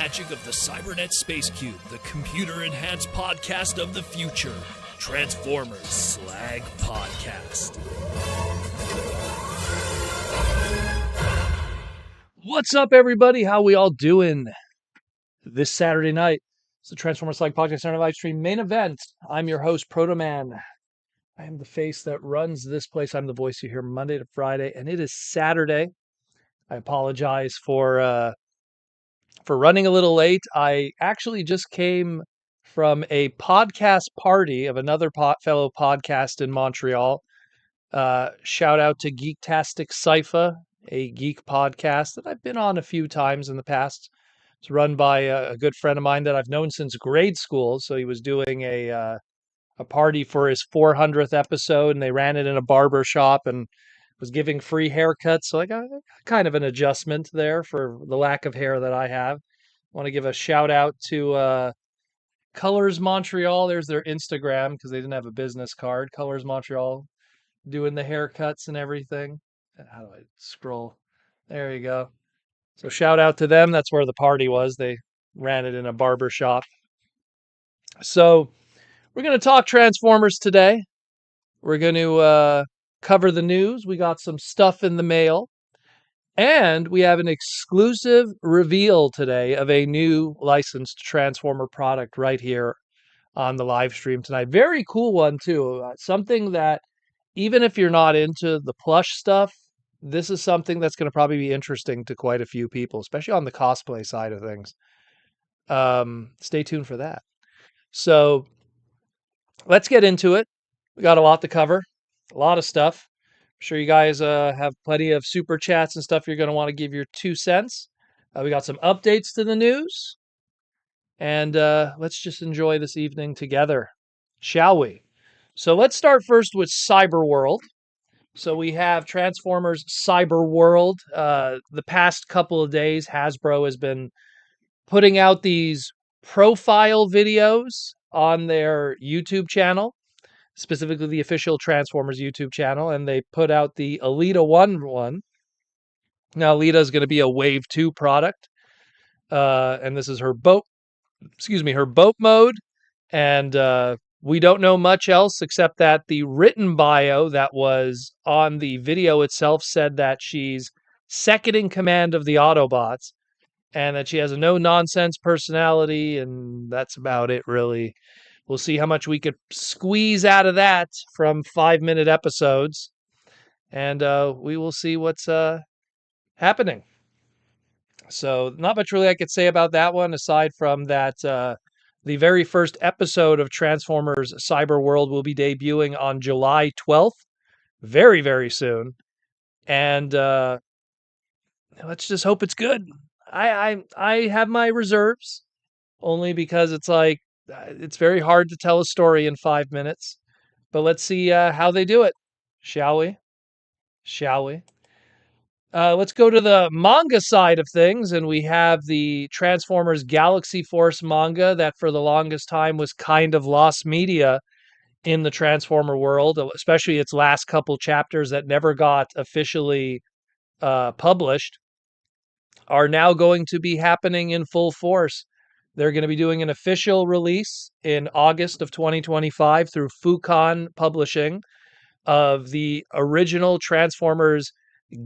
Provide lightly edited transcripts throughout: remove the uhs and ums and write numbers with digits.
magic of the Cybernet Space Cube, the computer-enhanced podcast of the future. Transformers Slag Podcast. What's up, everybody? How we all doing this Saturday night? It's the Transformers Slag Podcast Saturday live stream main event. I'm your host, Proto-Man. I am the face that runs this place. I'm the voice you hear Monday to Friday, and it is Saturday. I apologize for running a little late. I actually just came from a podcast party of another fellow podcast in Montreal. Shout out to Geektastic Cypher, a geek podcast that I've been on a few times in the past. It's run by a good friend of mine that I've known since grade school. So he was doing a party for his 400th episode, and they ran it in a barber shop and was giving free haircuts. So I got kind of an adjustment there for the lack of hair that I have. I want to give a shout out to Colors Montreal. There's their Instagram because they didn't have a business card. Colors Montreal doing the haircuts and everything. How do I scroll? There you go. So shout out to them. That's where the party was. They ran it in a barber shop. So we're going to talk Transformers today. We're going to cover the news. We got some stuff in the mail. And we have an exclusive reveal today of a new licensed Transformer product right here on the live stream tonight. Very cool one, too. Something that, even if you're not into the plush stuff, this is something that's going to probably be interesting to quite a few people, especially on the cosplay side of things. Stay tuned for that. So let's get into it. We got a lot to cover, a lot of stuff. I'm sure you guys have plenty of super chats and stuff you're going to want to give your 2 cents. We got some updates to the news. And let's just enjoy this evening together, shall we? So let's start first with Cyberworld. So we have Transformers Cyberworld. The past couple of days, Hasbro has been putting out these profile videos on their YouTube channel, specifically the official Transformers YouTube channel, and they put out the Alita 1 one. Now, Alita is going to be a Wave 2 product, and this is her boat mode, and we don't know much else except that the written bio that was on the video itself said that she's second in command of the Autobots, and that she has a no-nonsense personality, and that's about it, really. We'll see how much we could squeeze out of that from 5-minute episodes, and we will see what's happening. So not much really I could say about that one, aside from that the very first episode of Transformers Cyberworld will be debuting on July 12th, very, very soon. And let's just hope it's good. I have my reserves, only because it's like, it's very hard to tell a story in 5 minutes, but let's see how they do it. Shall we? Let's go to the manga side of things, and we have the Transformers Galaxy Force manga that for the longest time was kind of lost media in the Transformer world, especially its last couple chapters that never got officially published, are now going to be happening in full force. They're going to be doing an official release in August of 2025 through Fukan Publishing of the original Transformers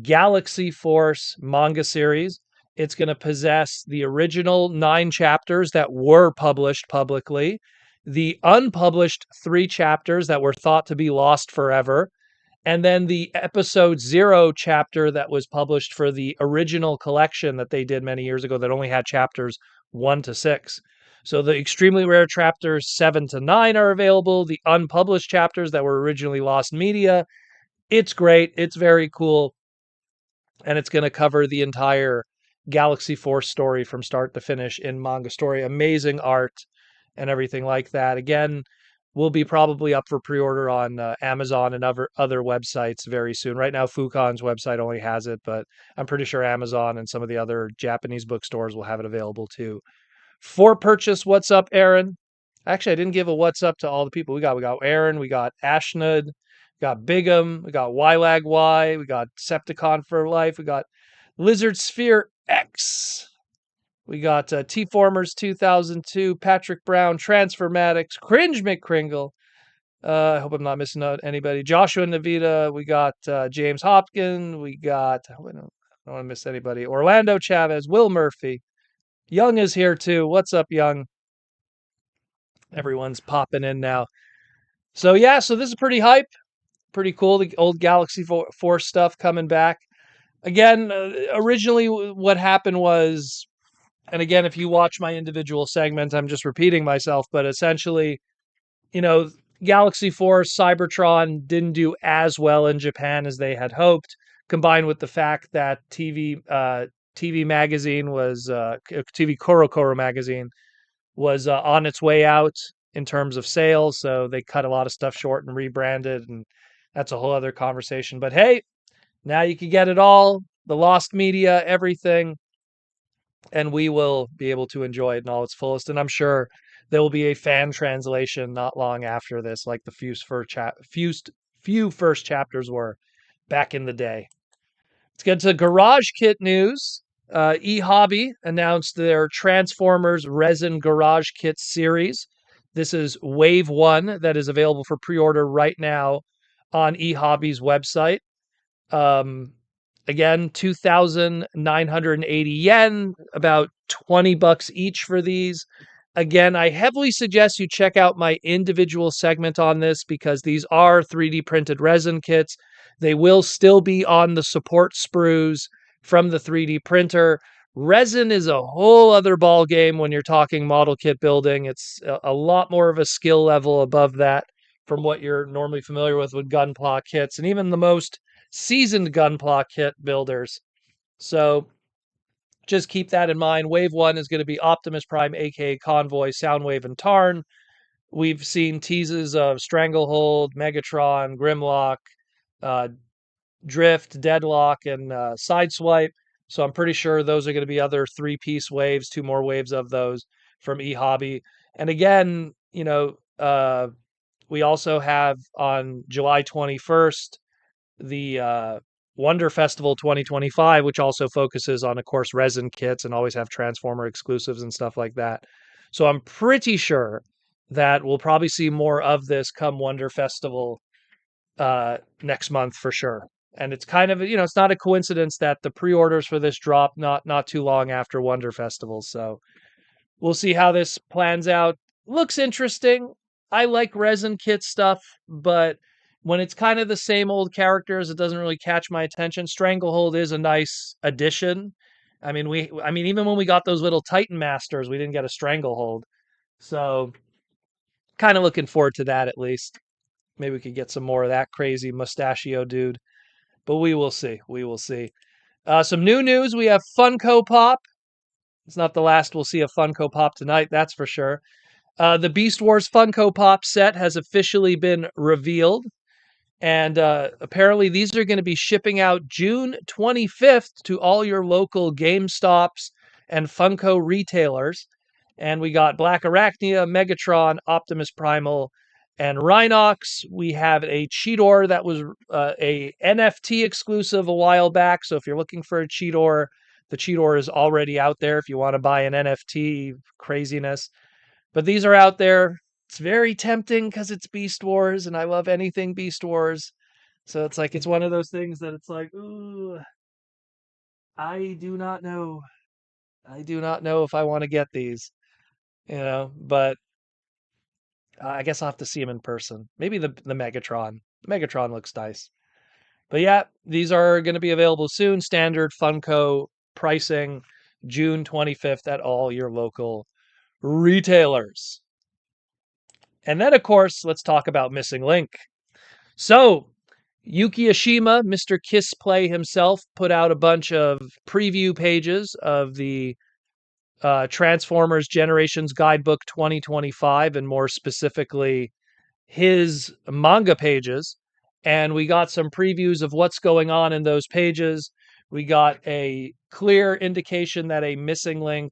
Galaxy Force manga series. It's going to possess the original 9 chapters that were published publicly, the unpublished 3 chapters that were thought to be lost forever, and then the episode 0 chapter that was published for the original collection that they did many years ago that only had chapters 1 to 6. So the extremely rare chapters 7 to 9 are available. The unpublished chapters that were originally lost media. It's great. It's very cool. And it's going to cover the entire Galaxy Force story from start to finish in manga story. Amazing art and everything like that. Again, will be probably up for pre-order on Amazon and other websites very soon. Right now, Fukan's website only has it, but I'm pretty sure Amazon and some of the other Japanese bookstores will have it available too. For purchase, what's up, Aaron? Actually, I didn't give a what's up to all the people we got. We got Aaron, we got Ashnud, we got Bigum, we got YLAG, we got Septicon for Life, we got Lizard Sphere X. We got T-Formers 2002, Patrick Brown, Transformatics, Cringe McCringle. I hope I'm not missing out anybody. Joshua Navita. We got James Hopkins. We got, I don't want to miss anybody. Orlando Chavez, Will Murphy. Young is here too. What's up, Young? Everyone's popping in now. So yeah, so this is pretty hype. Pretty cool. The old Galaxy Force stuff coming back. Again, originally what happened was, and again, if you watch my individual segments, I'm just repeating myself, but essentially, you know, Galaxy Force, Cybertron didn't do as well in Japan as they had hoped, combined with the fact that TV magazine was TV Koro magazine was on its way out in terms of sales, so they cut a lot of stuff short and rebranded, and that's a whole other conversation. But hey, now you can get it all, the lost media, everything, and we will be able to enjoy it in all its fullest. And I'm sure there will be a fan translation not long after this, like the few first chapters were back in the day. Let's get to Garage Kit news. eHobby announced their Transformers Resin Garage Kit series. This is Wave 1 that is available for pre-order right now on eHobby's website. Again, 2,980 yen, about $20 each for these. Again, I heavily suggest you check out my individual segment on this because these are 3D printed resin kits. They will still be on the support sprues from the 3D printer. Resin is a whole other ball game when you're talking model kit building. It's a lot more of a skill level above that from what you're normally familiar with Gunpla kits, and even the most seasoned Gunpla kit builders. So just keep that in mind. Wave 1 is going to be Optimus Prime, aka Convoy, Soundwave, and Tarn. We've seen teases of Stranglehold, Megatron, Grimlock, uh, Drift, Deadlock, and Sideswipe. So I'm pretty sure those are going to be other 3-piece waves, 2 more waves of those from eHobby. And again, we also have on July 21st the Wonder Festival 2025, which also focuses on, of course, resin kits and always have Transformer exclusives and stuff like that. So I'm pretty sure that we'll probably see more of this come Wonder Festival next month for sure. And it's kind of, it's not a coincidence that the pre-orders for this drop not too long after Wonder Festival. So we'll see how this plans out. Looks interesting. I like resin kit stuff, but when it's kind of the same old characters, it doesn't really catch my attention. Stranglehold is a nice addition. I mean, even when we got those little Titan Masters, we didn't get a Stranglehold. So, kind of looking forward to that at least. Maybe we could get some more of that crazy mustachio dude. But we will see. We will see. Some new news. We have Funko Pop. It's not the last we'll see of Funko Pop tonight, that's for sure. The Beast Wars Funko Pop set has officially been revealed. And apparently these are going to be shipping out June 25th to all your local GameStops and Funko retailers. And we got Black Arachnia, Megatron, Optimus Primal, and Rhinox. We have a Cheetor that was a NFT exclusive a while back. So if you're looking for a Cheetor, the Cheetor is already out there if you want to buy an NFT craziness. But these are out there. It's very tempting because it's Beast Wars, and I love anything Beast Wars. So it's one of those things that it's like, ooh, I do not know. I do not know if I want to get these, but I guess I'll have to see them in person. Maybe the Megatron. The Megatron looks nice. But yeah, these are going to be available soon. Standard Funko pricing, June 25th at all your local retailers. And then, of course, let's talk about Missing Link. So, Yuki Ashima, Mr. Kiss Play himself, put out a bunch of preview pages of the Transformers Generations Guidebook 2025, and more specifically, his manga pages. And we got some previews of what's going on in those pages. We got a clear indication that a Missing Link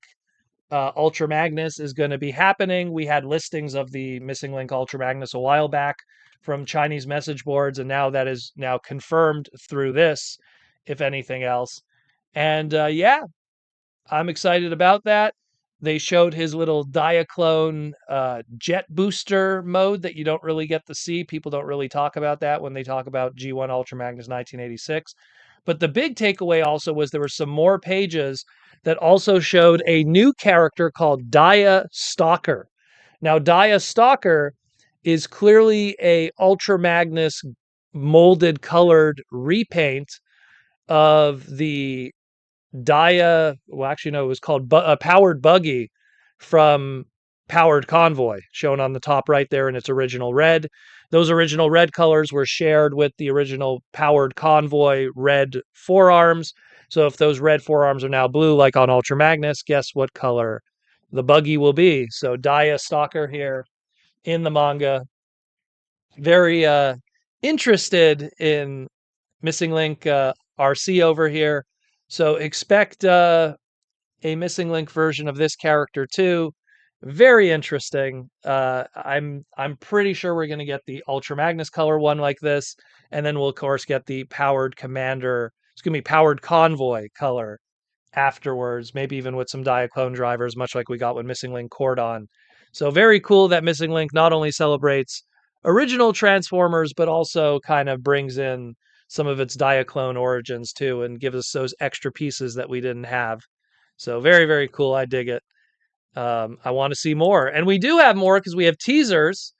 Ultra Magnus is going to be happening. We had listings of the Missing Link Ultra Magnus a while back from Chinese message boards, and now that is now confirmed through this, if anything else. And yeah, I'm excited about that. They showed his little Diaclone jet booster mode that you don't really get to see. People don't really talk about that when they talk about G1 Ultra Magnus 1986. But the big takeaway also was there were some more pages that also showed a new character called Dia Stalker. Now, Dia Stalker is clearly a Ultra Magnus molded colored repaint of the well, actually, no, it was called Powered Buggy from Powered Convoy, shown on the top right there in its original red. Those original red colors were shared with the original Powered Convoy red forearms. So if those red forearms are now blue, like on Ultra Magnus, guess what color the buggy will be? So Dia Stalker here in the manga. Very interested in Missing Link RC over here. So expect a Missing Link version of this character too. Very interesting. I'm pretty sure we're going to get the Ultra Magnus color one like this, and then we'll of course get the Powered Commander. It's going to be Powered Convoy color afterwards, maybe even with some Diaclone drivers, much like we got with Missing Link Cordon. So very cool that Missing Link not only celebrates original Transformers, but also kind of brings in some of its Diaclone origins too, and gives us those extra pieces that we didn't have. So very, very cool. I dig it. I want to see more. And we do have more because we have teasers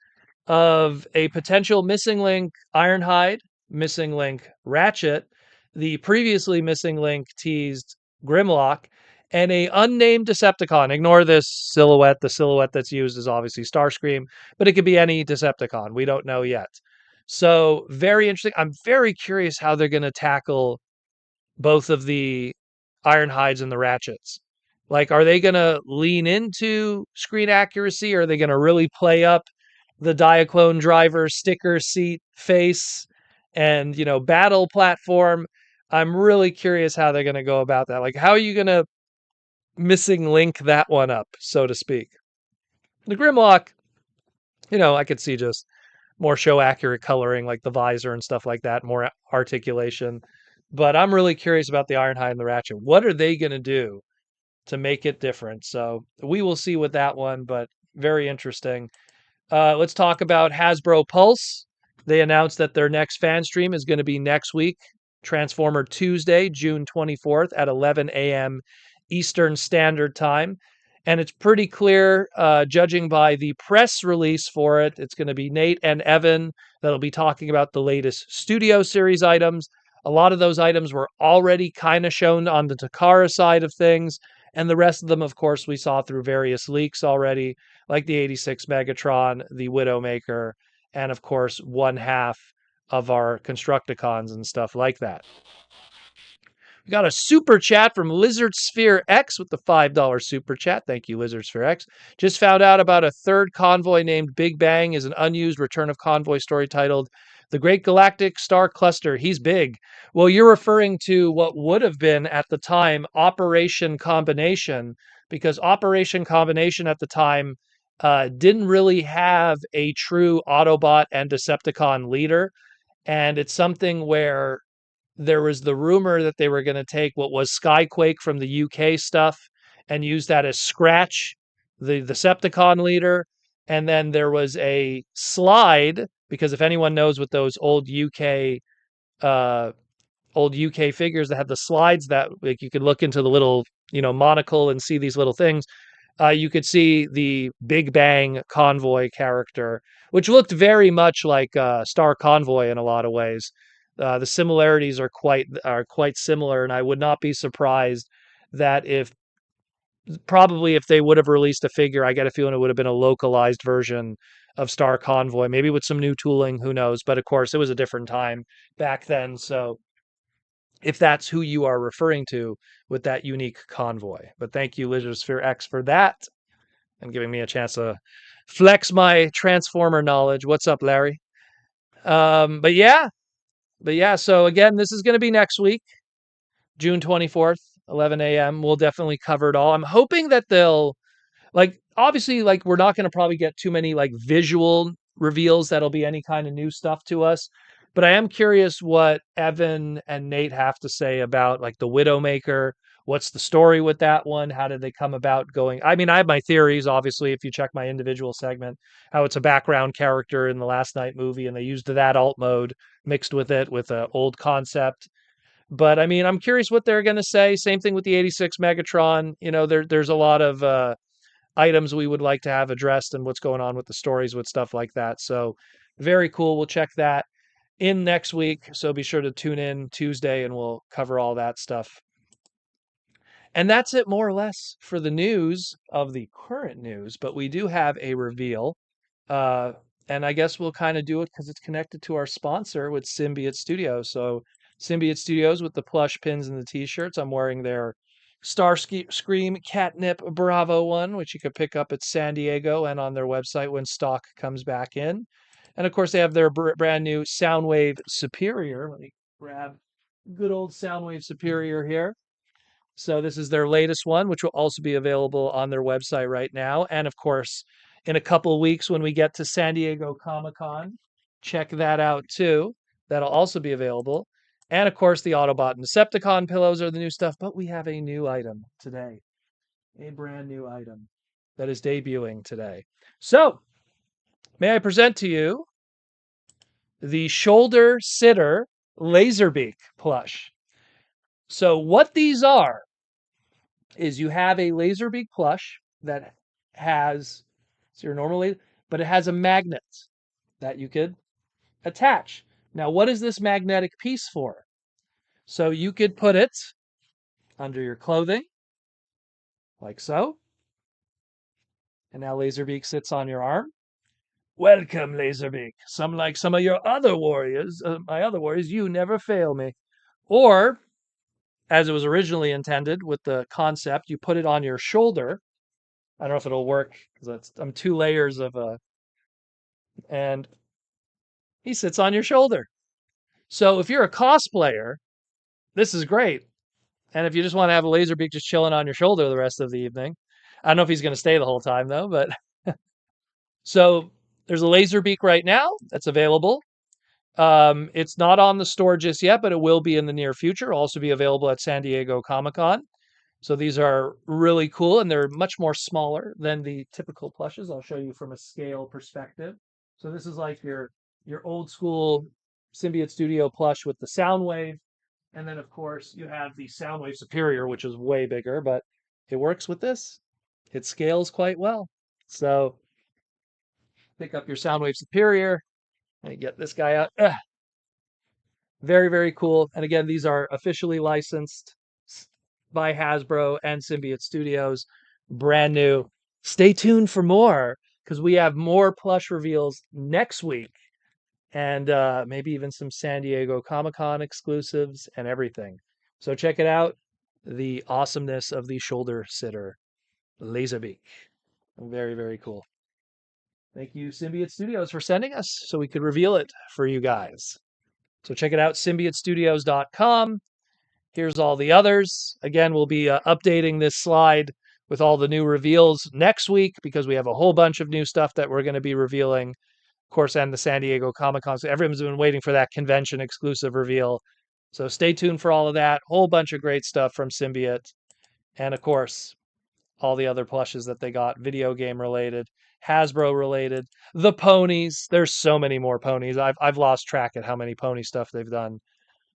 of a potential Missing Link Ironhide, Missing Link Ratchet, the previously Missing Link teased Grimlock, and a unnamed Decepticon. Ignore this silhouette. The silhouette that's used is obviously Starscream, but it could be any Decepticon. We don't know yet. So very interesting. I'm very curious how they're going to tackle both of the Ironhides and the Ratchets. Like, are they going to lean into screen accuracy? Or are they going to really play up the Diaclone driver sticker seat face and, battle platform? I'm really curious how they're going to go about that. Like, how are you going to missing link that one up, so to speak? The Grimlock, I could see just more show accurate coloring, like the visor and stuff like that, more articulation. But I'm really curious about the Ironhide and the Ratchet. What are they going to do to make it different? So we will see with that one, but very interesting. Let's talk about Hasbro Pulse. They announced that their next fan stream is going to be next week, Transformer Tuesday, June 24th at 11 a.m. Eastern Standard Time. And it's pretty clear, judging by the press release for it, it's going to be Nate and Evan that'll be talking about the latest Studio Series items. A lot of those items were already kind of shown on the Takara side of things. And the rest of them, of course, we saw through various leaks already, like the 86 Megatron, the Widowmaker, and of course, one half of our Constructicons and stuff like that. We got a super chat from Lizard Sphere X with the $5 super chat. Thank you, Lizard Sphere X. Just found out about a third convoy named Big Bang is an unused Return of Convoy story titled The Great Galactic Star Cluster. He's big. Well, you're referring to what would have been at the time Operation Combination, because Operation Combination at the time didn't really have a true Autobot and Decepticon leader. And it's something where there was the rumor that they were going to take what was Skyquake from the UK stuff and use that as Scratch, the Decepticon leader. And then there was a slide, because if anyone knows what those old UK figures that had the slides that like you could look into the little monocle and see these little things, you could see the Big Bang Convoy character, which looked very much like Star Convoy in a lot of ways. The similarities are quite similar, and I would not be surprised that if they would have released a figure, I get a feeling it would have been a localized version of Star Convoy, maybe with some new tooling, who knows? But of course, it was a different time back then, so if that's who you are referring to with that unique convoy. But thank you, Lizard Sphere X, for that and giving me a chance to flex my Transformer knowledge. What's up, Larry? But yeah, so again, this is going to be next week, June 24th, 11 a.m. We'll definitely cover it all. I'm hoping that they'll, obviously, we're not going to probably get too many, visual reveals that'll be any kind of new stuff to us. But I am curious what Evan and Nate have to say about, the Widowmaker, what's the story with that one? How did they come about going? I mean, I have my theories, obviously, if you check my individual segment, how it's a background character in the Last Night movie, and they used that alt mode mixed with it with an old concept. But I mean, I'm curious what they're going to say. Same thing with the 86 Megatron. You know, there's a lot of items we would like to have addressed and what's going on with the stories with stuff like that. So very cool. We'll check that in next week. So be sure to tune in Tuesday and we'll cover all that stuff. And that's it more or less for the news of the current news, but we do have a reveal. Uh, and I guess we'll kind of do it because it's connected to our sponsor with Symbiote Studios. So Symbiote Studios with the plush pins and the t-shirts. I'm wearing their Scream Catnip Bravo one, which you could pick up at San Diego and on their website when stock comes back in. And of course, they have their brand new Soundwave Superior. Let me grab good old Soundwave Superior here. So this is their latest one, which will also be available on their website right now. And of course, in a couple of weeks when we get to San Diego Comic-Con, check that out too. That'll also be available. And of course, the Autobot and Decepticon pillows are the new stuff, but we have a new item today. A brand new item that is debuting today. So, may I present to you the Shoulder Sitter Laserbeak plush. So what these are is you have a Laserbeak plush that has it's your normal laser, but it has a magnet that you could attach. Now, what is this magnetic piece for? So you could put it under your clothing, like so. And now Laserbeak sits on your arm. Welcome, Laserbeak. Like some of your other warriors, my other warriors, you never fail me. Or, as it was originally intended with the concept, you put it on your shoulder. I don't know if it'll work because I'm 2 layers of and he sits on your shoulder. So if you're a cosplayer, this is great. And if you just want to have a Laserbeak just chilling on your shoulder the rest of the evening, I don't know if he's going to stay the whole time though, but so there's a Laserbeak right now that's available. It's not on the store just yet, but it will be in the near future. It'll also be available at San Diego Comic-Con. So these are really cool, and they're much more smaller than the typical plushes. I'll show you from a scale perspective. So this is like your old school Symbiote Studio plush with the Soundwave. And then, of course, you have the Soundwave Superior, which is way bigger, but it works with this. It scales quite well. So pick up your Soundwave Superior and get this guy out. Very, very cool. And again, these are officially licensed by Hasbro and Symbiote Studios. Brand new. Stay tuned for more because we have more plush reveals next week and maybe even some San Diego Comic-Con exclusives and everything. So check it out. The awesomeness of the Shoulder Sitter Laserbeak. Very, very cool. Thank you, Symbiote Studios, for sending us so we could reveal it for you guys. So check it out, symbiotestudios.com. Here's all the others. Again, we'll be updating this slide with all the new reveals next week because we have a whole bunch of new stuff that we're going to be revealing. Of course, and the San Diego Comic-Con. So everyone's been waiting for that convention exclusive reveal. So stay tuned for all of that. Whole bunch of great stuff from Symbiote. And of course, all the other plushes that they got, video game related, Hasbro related, the ponies. There's so many more ponies. I've lost track at how many pony stuff they've done.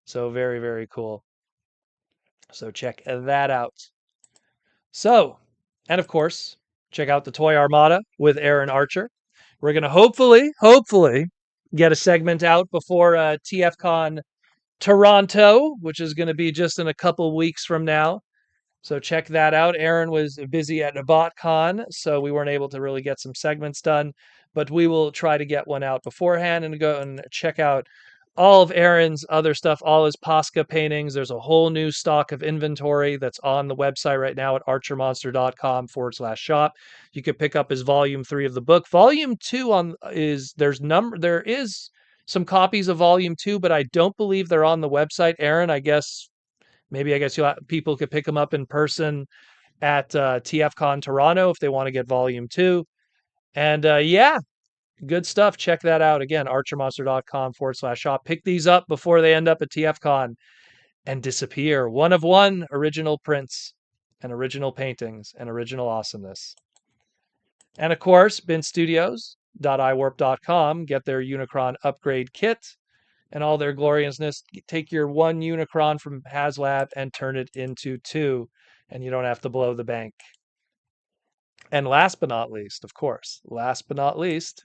So very, very cool. So check that out. So, and of course, check out the Toy Armada with Aaron Archer. We're going to hopefully get a segment out before TFCon Toronto, which is going to be just in a couple weeks from now. So check that out. Aaron was busy at BotCon, so we weren't able to really get some segments done, but we will try to get one out beforehand and go and check out all of Aaron's other stuff, all his Posca paintings. There's a whole new stock of inventory that's on the website right now at archermonster.com/shop. You could pick up his volume 3 of the book. Volume 2 there is some copies of volume 2, but I don't believe they're on the website. Aaron, I guess people could pick them up in person at TFCon Toronto if they want to get volume 2. And yeah, good stuff. Check that out. Again, archermonster.com/shop. Pick these up before they end up at TFCon. and disappear. One of one original prints and original paintings and original awesomeness. And of course, binstudios.iwarp.com, get their Unicron upgrade kit and all their gloriousness. Take your one Unicron from HasLab and turn it into two, and you don't have to blow the bank. And last but not least, of course, last but not least,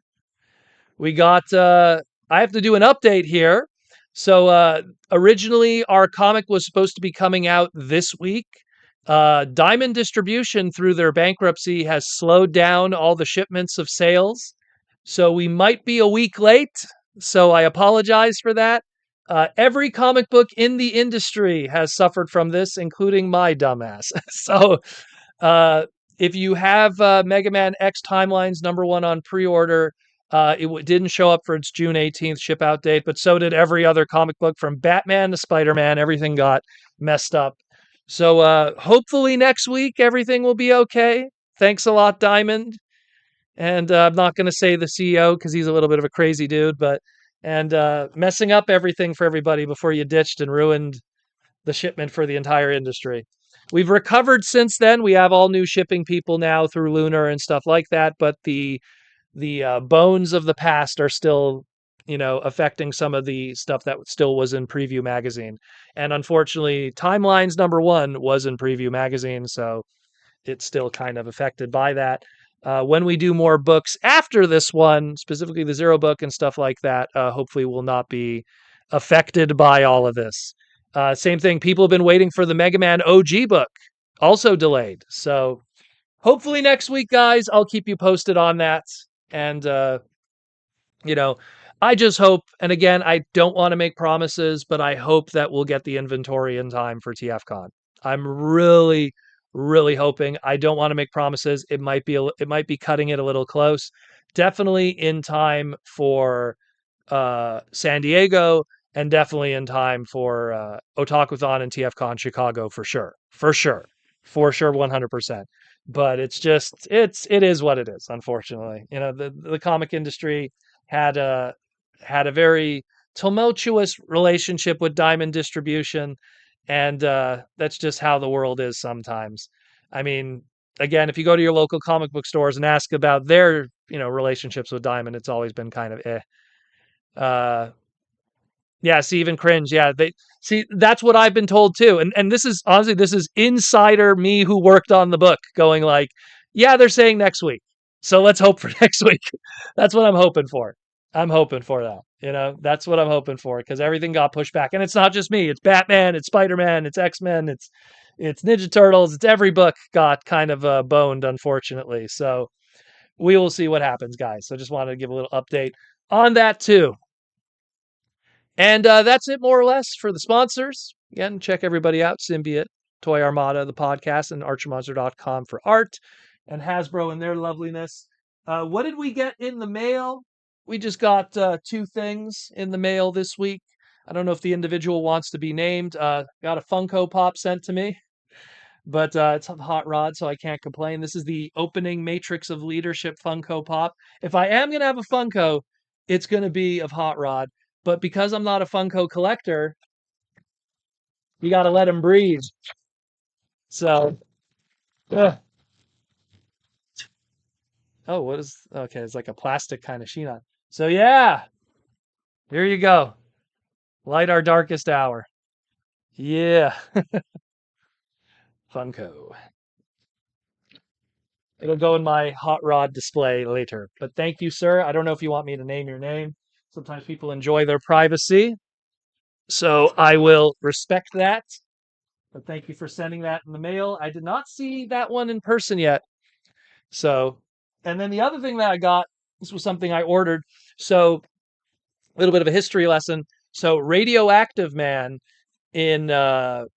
we got, I have to do an update here. So originally, our comic was supposed to be coming out this week. Diamond Distribution, through their bankruptcy, has slowed down all the shipments of sales. So we might be a week late. So I apologize for that. Every comic book in the industry has suffered from this, including my dumbass. So uh, if you have Mega Man X Timelines #1 on pre-order, it didn't show up for its June 18th ship out date, but so did every other comic book from Batman to Spider-Man. Everything got messed up. So hopefully next week everything will be okay. Thanks a lot, Diamond. And I'm not going to say the CEO because he's a little bit of a crazy dude, but messing up everything for everybody before you ditched and ruined the shipment for the entire industry. We've recovered since then. We have all new shipping people now through Lunar and stuff like that, but the bones of the past are still, affecting some of the stuff that still was in Preview magazine. And unfortunately, Timelines #1 was in Preview magazine, so it's still kind of affected by that. When we do more books after this one, specifically the Zero book and stuff like that, hopefully will not be affected by all of this. Same thing, people have been waiting for the Mega Man OG book, also delayed. So hopefully next week, guys, I'll keep you posted on that. And, you know, I just hope, and again, I don't want to make promises, but I hope that we'll get the inventory in time for TFCon. I'm really, really hoping. I don't want to make promises. It might be cutting it a little close. Definitely in time for San Diego, and definitely in time for Otakuthon and TFCon Chicago for sure. For sure, 100%. But it is what it is. Unfortunately, the comic industry had a very tumultuous relationship with Diamond Distribution, and that's just how the world is sometimes. I mean, again, if you go to your local comic book stores and ask about their relationships with Diamond, it's always been kind of eh. Uh, yeah, see, even cringe. Yeah, they see that's what I've been told too. And this is honestly, this is insider me who worked on the book going like, yeah, they're saying next week. So let's hope for next week. That's what I'm hoping for. I'm hoping for that. That's what I'm hoping for because everything got pushed back. And it's not just me. It's Batman, it's Spider-Man, it's X-Men, it's Ninja Turtles, it's every book got kind of boned, unfortunately. So we will see what happens, guys. So just wanted to give a little update on that too. And that's it more or less for the sponsors. Again, check everybody out. Symbiote, Toy Armada, the podcast, and archermonster.com for art, and Hasbro and their loveliness. What did we get in the mail? We just got 2 things in the mail this week. I don't know if the individual wants to be named. Got a Funko Pop sent to me, but it's a hot rod, so I can't complain. This is the opening Matrix of Leadership Funko Pop. If I am going to have a Funko, it's going to be of Hot Rod. But because I'm not a Funko collector, you got to let him breathe. So, ugh. Oh, what is? Okay, it's like a plastic kind of sheen on. So yeah, here you go. Light our darkest hour. Yeah, Funko. It'll go in my hot rod display later. But thank you, sir. I don't know if you want me to name your name. Sometimes people enjoy their privacy, so I will respect that. But thank you for sending that in the mail. I did not see that one in person yet. So, and then the other thing that I got, this was something I ordered. So, a little bit of a history lesson. So, Radioactive Man in The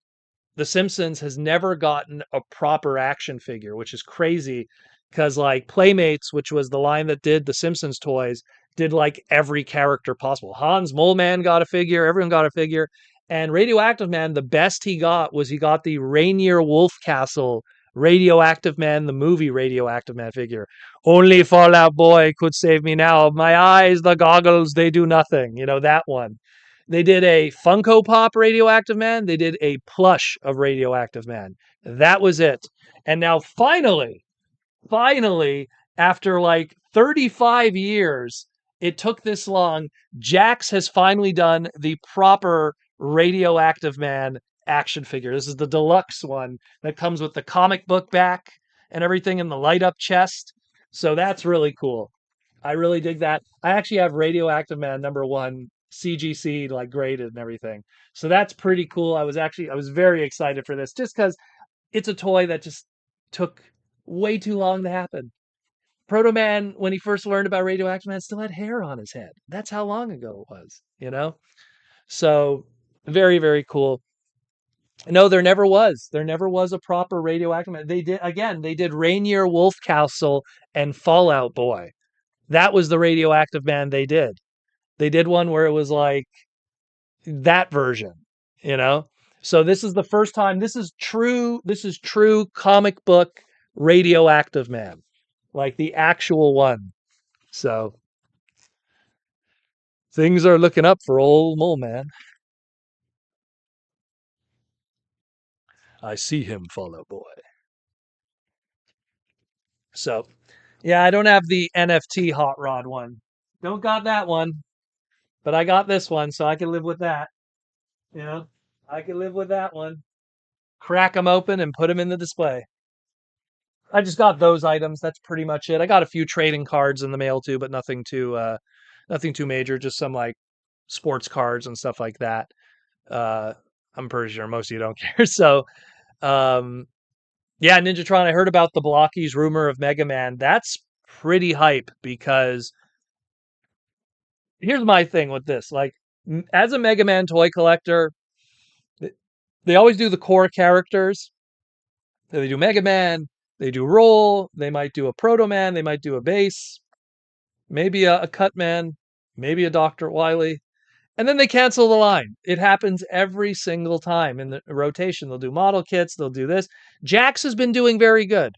Simpsons has never gotten a proper action figure, which is crazy because, like, Playmates, which was the line that did the Simpsons toys, did like every character possible. Hans Moleman got a figure, everyone got a figure. And Radioactive Man, the best he got was he got the Rainier Wolfcastle Radioactive Man, the movie Radioactive Man figure. Only Fallout Boy could save me now. My eyes, the goggles, they do nothing. That one. They did a Funko Pop Radioactive Man. They did a plush of Radioactive Man. That was it. And now finally, after like 35 years, it took this long. Jax has finally done the proper Radioactive Man action figure. This is the deluxe one that comes with the comic book back and everything in the light up chest. So that's really cool. I really dig that. I actually have Radioactive Man #1 CGC like graded and everything. So that's pretty cool. I was very excited for this just because it's a toy that just took way too long to happen. Proto Man, when he first learned about Radioactive Man, still had hair on his head. That's how long ago it was, you know? So very, very cool. No, there never was. There never was a proper Radioactive Man. They did Rainier Wolfcastle and Fallout Boy. That was the Radioactive Man they did. They did one where it was like that version, you know? So this is the first time this is true comic book Radioactive Man. Like the actual one. So things are looking up for old Mole Man. I see him, Fallout Boy. So yeah, I don't have the NFT hot rod one. Don't got that one, but I got this one, so I can live with that. You know, I can live with that one. Crack them open and put them in the display. I just got those items. That's pretty much it. I got a few trading cards in the mail too, but nothing too major. Just some like sports cards and stuff like that. Uh, I'm pretty sure most of you don't care. So, um, yeah, Ninjatron. I heard about the Blockies rumor of Mega Man. That's pretty hype because here's my thing with this. Like, as a Mega Man toy collector, they always do the core characters. They do Mega Man. They do Roll. They might do a Proto Man. They might do a Base. Maybe a Cut Man. Maybe a Dr. Wily. And then they cancel the line. It happens every single time in the rotation. They'll do model kits. They'll do this. Jax has been doing very good.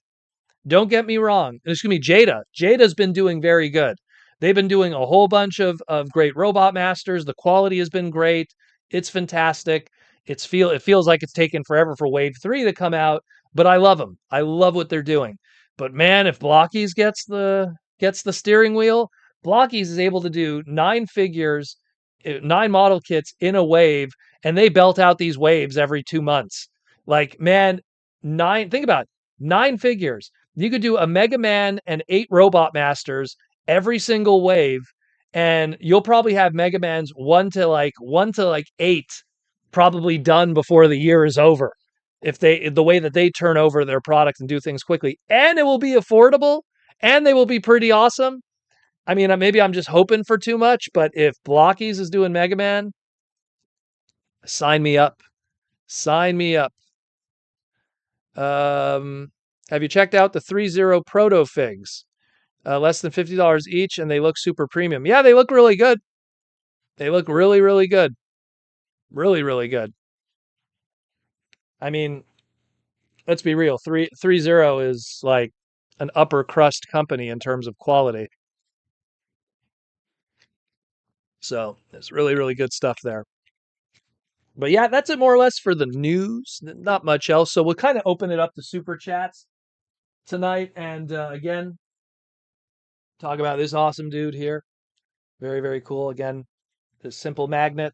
Don't get me wrong. Excuse me, Jada. Jada's been doing very good. They've been doing a whole bunch of great Robot Masters. The quality has been great. It's fantastic. It feels like it's taken forever for Wave 3 to come out, but I love them. I love what they're doing. But man, if Blockies gets the steering wheel, Blockies is able to do 9 figures, 9 model kits in a wave, and they belt out these waves every 2 months. Like, man, think about it, 9 figures. You could do a Mega Man and 8 Robot Masters every single wave, and you'll probably have Mega Man's one to like 8 probably done before the year is over. If the way that they turn over their product and do things quickly, and it will be affordable, and they will be pretty awesome. I mean, maybe I'm just hoping for too much, but if Blockies is doing Mega Man, sign me up. Sign me up. Um, have you checked out the 3-0 Proto Figs? Less than $50 each, and they look super premium. Yeah, they look really good. They look really, really good. Really, really good. I mean, let's be real. 3-0 is like an upper crust company in terms of quality. So it's really, really good stuff there. But yeah, that's it more or less for the news. Not much else. So we'll kind of open it up to super chats tonight, and again, talk about this awesome dude here. Very, very cool. Again, the simple magnet.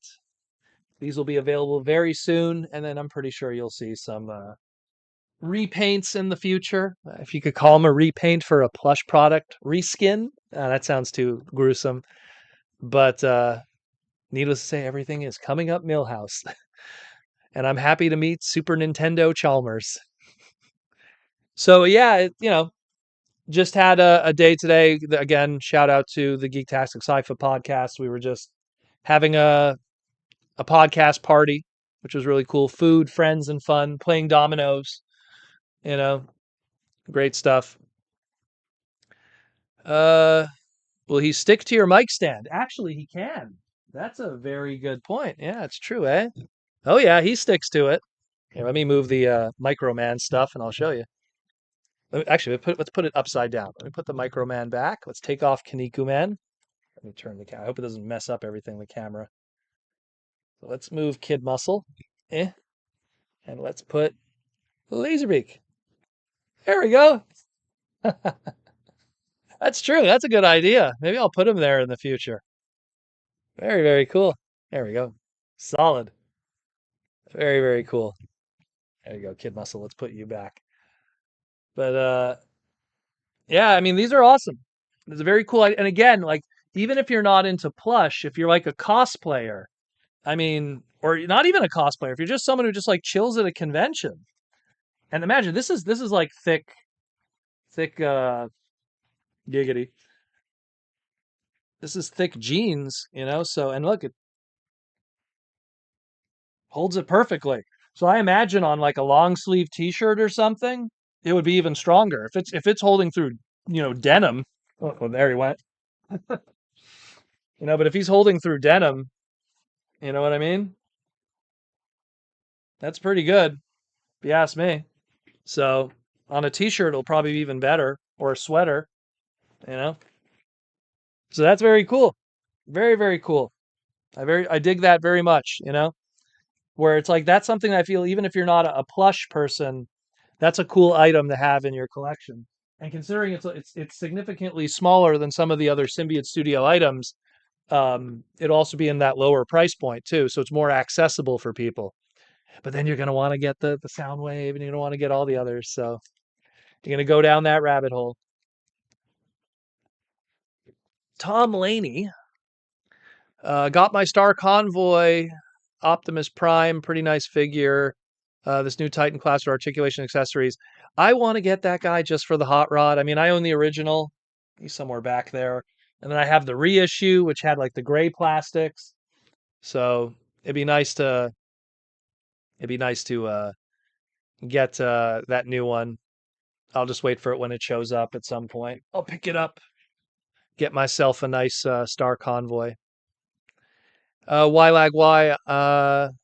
These will be available very soon, and then I'm pretty sure you'll see some repaints in the future. If you could call them a repaint for a plush product, reskin. That sounds too gruesome. But needless to say, everything is coming up Millhouse. And I'm happy to meet Super Nintendo Chalmers. So yeah, just had a day today. Again, shout out to the Geektastic Sci-Fi podcast. We were just having a podcast party, which was really cool. Food, friends, and fun. Playing dominoes. You know, great stuff. Uh, will he stick to your mic stand? Actually, he can. That's a very good point. Yeah, it's true, eh? Oh yeah, he sticks to it. Here, let me move the Microman stuff, and I'll show you. Actually, let's put it upside down. Let me put the Microman back. Let's take off Kaniku Man. Let me turn the camera. I hope it doesn't mess up everything. The camera. So let's move Kid Muscle. Eh. And let's put Laserbeak. There we go. That's true. That's a good idea. Maybe I'll put him there in the future. Very, very cool. There we go. Solid. Very, very cool. There you go, Kid Muscle. Let's put you back. But yeah, I mean, these are awesome. It's a very cool idea. And again, like even if you're not into plush, if you're like a cosplayer, I mean, or not even a cosplayer, if you're just someone who just like chills at a convention, and imagine this is like thick giggity. This is thick jeans, you know. So and look, it holds it perfectly. So I imagine on like a long sleeve T-shirt or something, it would be even stronger. If it's holding through, denim. Oh, well, there he went. But if he's holding through denim, you know what I mean? That's pretty good, if you ask me. So on a T-shirt, it'll probably be even better, or a sweater, you know. So that's very cool, very very cool. I dig that very much, where it's like that's something I feel even if you're not a plush person, that's a cool item to have in your collection. And considering it's significantly smaller than some of the other Symbiote Studio items, it'll also be in that lower price point too, so it's more accessible for people. But then you're going to want to get the Soundwave, and you're going to want to get all the others. So you're going to go down that rabbit hole. Tom Laney got my Star Convoy Optimus Prime, pretty nice figure. This new Titan class with articulation accessories. I want to get that guy just for the hot rod. I mean, I own the original. He's somewhere back there. And then I have the reissue, which had like the gray plastics. So it'd be nice to get that new one. I'll just wait for it when it shows up at some point. I'll pick it up, get myself a nice Star Convoy. Lag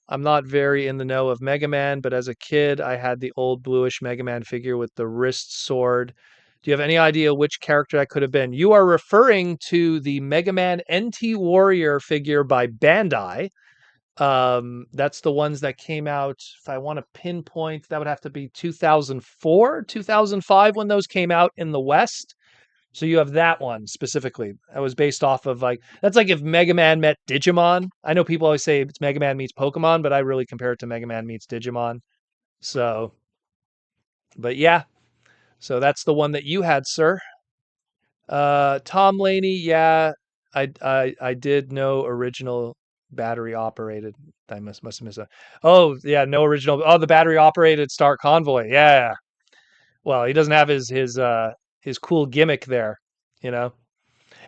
I'm not very in the know of Mega Man, but as a kid, I had the old bluish Mega Man figure with the wrist sword. Do you have any idea which character that could have been? You are referring to the Mega Man NT Warrior figure by Bandai. That's the ones that came out. If I want to pinpoint, that would have to be 2004, 2005 when those came out in the West. So you have that one specifically. That was based off of like that's like if Mega Man met Digimon. I know people always say it's Mega Man meets Pokemon, but I really compare it to Mega Man meets Digimon. So, but yeah, so that's the one that you had, sir. Tom Laney, yeah, I did know original battery operated. I must have missed that. Oh yeah, no original. Oh, the battery operated Star Convoy. Yeah. Well, he doesn't have his cool gimmick there, you know.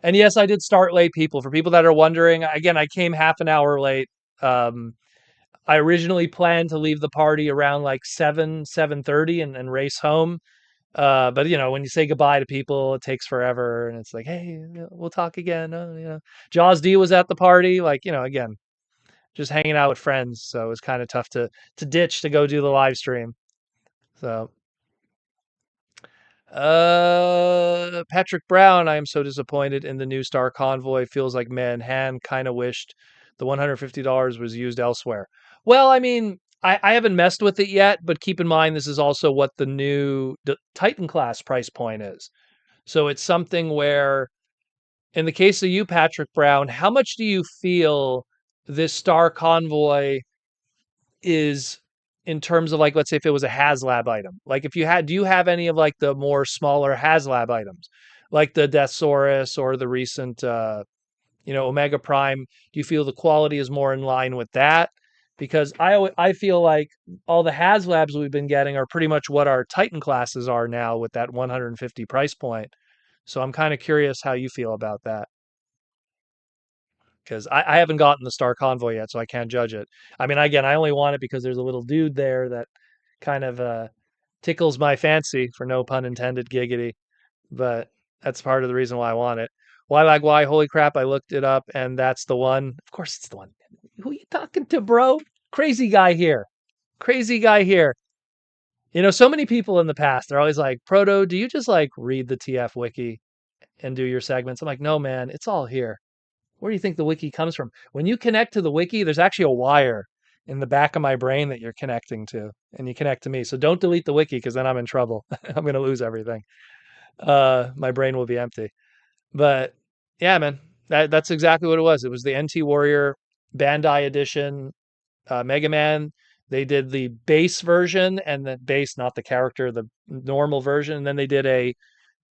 And yes, I did start late, people. For people that are wondering, again, I came half an hour late. Um, I originally planned to leave the party around like 7:30 and race home. But when you say goodbye to people, it takes forever, and it's like, hey, we'll talk again. Jaws D was at the party, like again, just hanging out with friends. So it was kind of tough to ditch to go do the live stream. So Patrick Brown, I am so disappointed in the new Star Convoy. Feels like Manhan kind of wished the $150 was used elsewhere. Well, I mean, I haven't messed with it yet, but keep in mind this is also what the new Titan class price point is. So it's something where, in the case of you, Patrick Brown, how much do you feel this Star Convoy is in terms of like, let's say if it was a HasLab item, like if you had, do you have any of like the more smaller HasLab items, like the Deathsaurus or the recent, Omega Prime? Do you feel the quality is more in line with that? Because I feel like all the HasLabs we've been getting are pretty much what our Titan classes are now with that 150 price point. So I'm kind of curious how you feel about that. Because I haven't gotten the Star Convoy yet, so I can't judge it. I mean, again, I only want it because there's a little dude there that kind of tickles my fancy, for no pun intended, giggity. But that's part of the reason why I want it. Why? Holy crap! I looked it up, and that's the one. Of course, it's the one. Who you talking to, bro? Crazy guy here. Crazy guy here. So many people in the past, they're always like, Proto, do you just like read the TF wiki and do your segments? I'm like, no, man, it's all here. Where do you think the wiki comes from? When you connect to the wiki, there's actually a wire in the back of my brain that you're connecting to, and you connect to me. So don't delete the wiki because then I'm in trouble. I'm going to lose everything. My brain will be empty. But yeah, man, that's exactly what it was. It was the NT Warrior Bandai edition Mega Man. They did the base version and the base, not the character, the normal version. And then they did a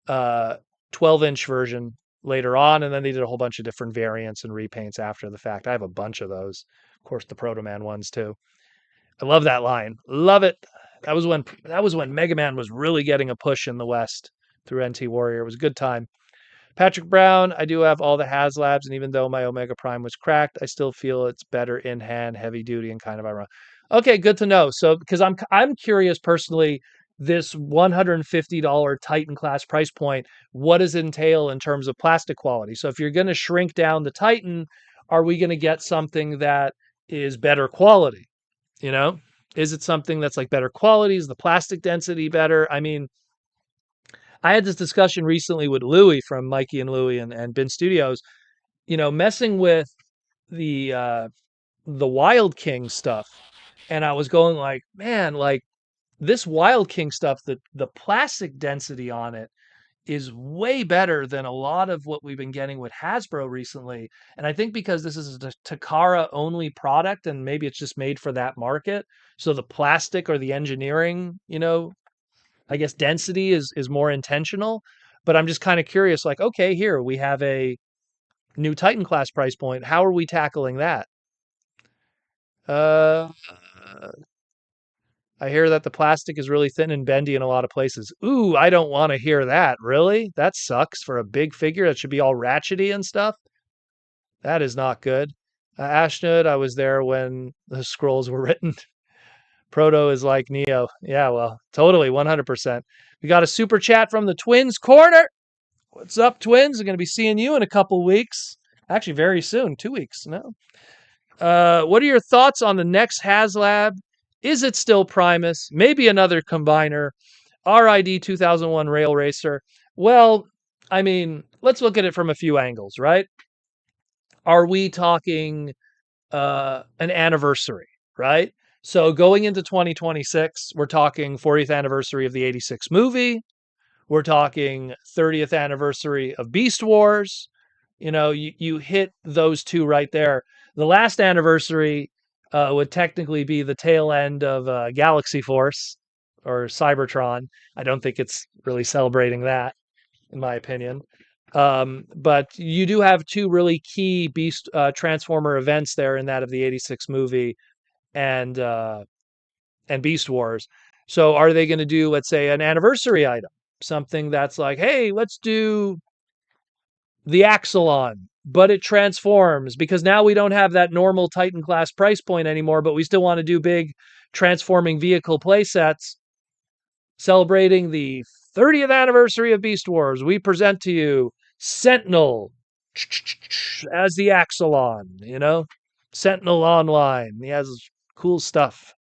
12-inch version later on. And then they did a whole bunch of different variants and repaints after the fact. I have a bunch of those. Of course, the Proto Man ones too. I love that line. Love it. That was when Mega Man was really getting a push in the West through NT Warrior. It was a good time. Patrick Brown, I do have all the HasLabs, and even though my Omega Prime was cracked, I still feel it's better in hand, heavy duty, and kind of ironic. Okay, good to know. So, because I'm curious personally, this $150 Titan class price point, what does it entail in terms of plastic quality? So, if you're going to shrink down the Titan, are we going to get something that is better quality? You know, is it something that's like better quality? Is the plastic density better? I mean, I had this discussion recently with Louie from Mikey and Louie and Bin Studios, messing with the Wild King stuff. And I was going like, man, like this Wild King stuff, the plastic density on it is way better than a lot of what we've been getting with Hasbro recently. And I think because this is a Takara only product and maybe it's just made for that market. So the plastic or the engineering, I guess density is more intentional. But I'm just kind of curious, like, okay, here we have a new Titan class price point. How are we tackling that? Uh, I hear that the plastic is really thin and bendy in a lot of places. Ooh, I don't want to hear that. Really? That sucks for a big figure that should be all ratchety and stuff. That is not good. Ashnud, I was there when the scrolls were written. Proto is like Neo. Yeah, well, totally, 100%. We got a super chat from the Twins Corner. What's up, Twins? I'm going to be seeing you in a couple weeks. Actually, very soon. 2 weeks. No. What are your thoughts on the next HasLab? Is it still Primus? Maybe another combiner? RID 2001 Rail Racer? Well, I mean, let's look at it from a few angles, right? Are we talking an anniversary, right? So going into 2026, we're talking 40th anniversary of the 86 movie. We're talking 30th anniversary of Beast Wars. You hit those two right there. The last anniversary would technically be the tail end of Galaxy Force or Cybertron. I don't think it's really celebrating that, in my opinion. But you do have two really key Beast Transformer events there in that of the 86 movie and Beast Wars. So are they going to do, let's say, an anniversary item? Something that's like, hey, let's do the Axelon, but it transforms because now we don't have that normal Titan class price point anymore, but we still want to do big transforming vehicle play sets. Celebrating the 30th anniversary of Beast Wars, we present to you Sentinel as the Axelon, Sentinel Online. He has cool stuff.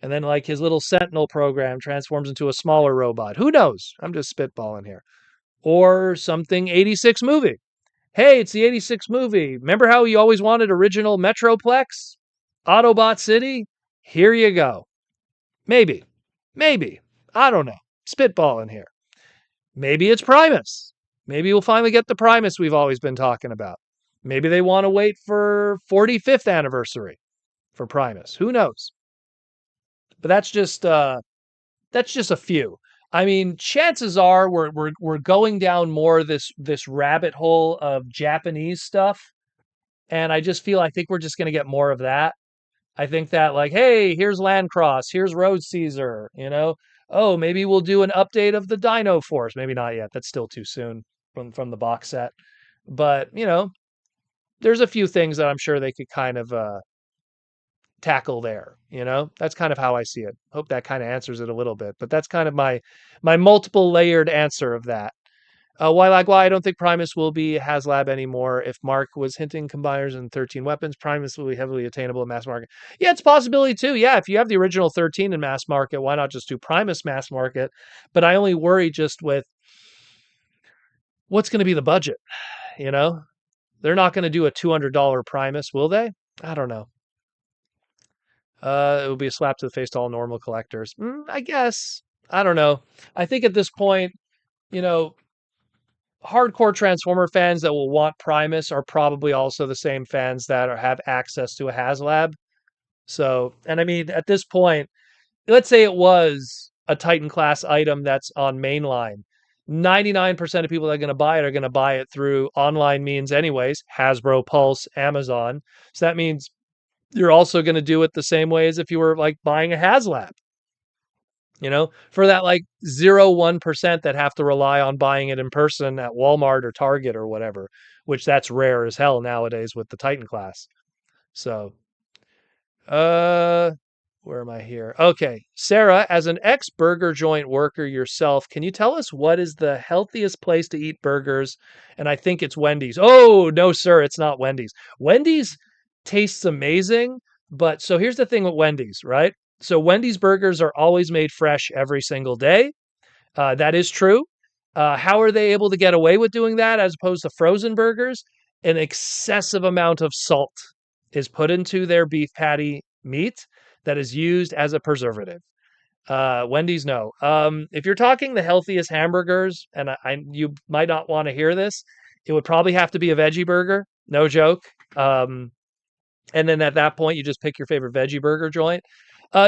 And then, like, his little Sentinel program transforms into a smaller robot. Who knows? I'm just spitballing here. Or something 86 movie. Hey, it's the 86 movie. Remember how you always wanted original Metroplex? Autobot City? Here you go. Maybe. Maybe. I don't know. Spitballing here. Maybe it's Primus. Maybe we'll finally get the Primus we've always been talking about. Maybe they want to wait for 45th anniversary for Primus. Who knows? But that's just a few. I mean, chances are we're going down more this rabbit hole of Japanese stuff, and I think we're just going to get more of that. I think that, like, hey, here's Landcross, here's Road Caesar. Oh, maybe we'll do an update of the Dino Force. Maybe not yet. That's still too soon from the box set. But there's a few things that I'm sure they could kind of tackle there. That's kind of how I see it. Hope that kind of answers it a little bit, but that's kind of my multiple layered answer of that. Why I don't think Primus will be HasLab anymore. If Mark was hinting combiners and 13 weapons, Primus will be heavily attainable in mass market. Yeah, it's a possibility too. Yeah, if you have the original 13 in mass market, why not just do Primus mass market? But I only worry just with what's going to be the budget, you know? They're not going to do a $200 Primus, will they? I don't know. It would be a slap to the face to all normal collectors. I guess. I don't know. I think at this point, you know, hardcore Transformer fans that will want Primus are probably also the same fans that have access to a HasLab. So, and I mean, at this point, let's say it was a Titan class item that's on mainline. 99% of people that are going to buy it are going to buy it through online means anyways, Hasbro, Pulse, Amazon. So that means you're also going to do it the same way as if you were like buying a HasLab. For that like 0.1% that have to rely on buying it in person at Walmart or Target or whatever, which that's rare as hell nowadays with the Titan class. So, uh, where am I here? Okay. Sarah, as an ex-burger joint worker yourself, can you tell us what is the healthiest place to eat burgers? And I think it's Wendy's. Oh, no, sir, it's not Wendy's. Wendy's tastes amazing, but so here's the thing with Wendy's, right? So Wendy's burgers are always made fresh every single day. That is true. How are they able to get away with doing that as opposed to frozen burgers? An excessive amount of salt is put into their beef patty meat that is used as a preservative. Wendy's, no. If you're talking the healthiest hamburgers, and you might not want to hear this, it would probably have to be a veggie burger. No joke. And then at that point, you just pick your favorite veggie burger joint.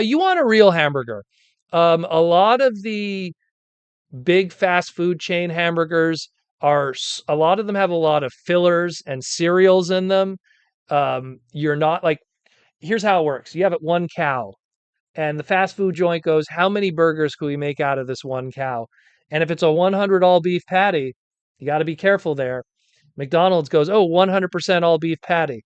You want a real hamburger. A lot of the big fast food chain hamburgers a lot of them have a lot of fillers and cereals in them. You're not like, here's how it works. You have it one cow, and the fast food joint goes, how many burgers can we make out of this one cow? And if it's a 100 all beef patty, you got to be careful there. McDonald's goes, oh, 100% all beef patty.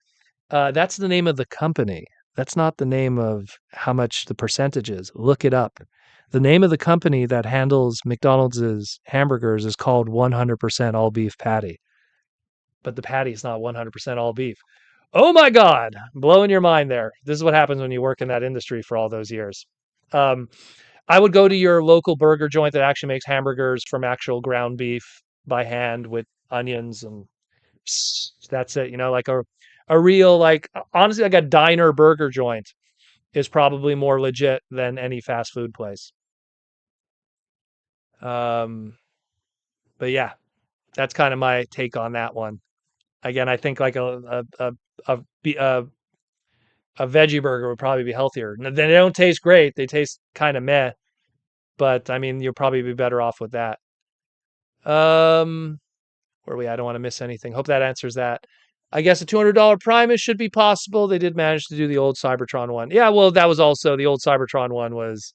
That's the name of the company. That's not the name of how much the percentage is. Look it up. The name of the company that handles McDonald's hamburgers is called 100% all beef patty. But the patty is not 100% all beef. Oh my God, blowing your mind there. This is what happens when you work in that industry for all those years. I would go to your local burger joint that actually makes hamburgers from actual ground beef by hand with onions and that's it. Like a real, like, honestly, like a diner burger joint is probably more legit than any fast food place. Um, but yeah, that's kind of my take on that one. Again, I think like a veggie burger would probably be healthier. They don't taste great; they taste kind of meh. But I mean, you'll probably be better off with that. Where we? I don't want to miss anything. Hope that answers that. I guess a $200 Primus should be possible. They did manage to do the old Cybertron one. Yeah, well, that was also the old Cybertron one was,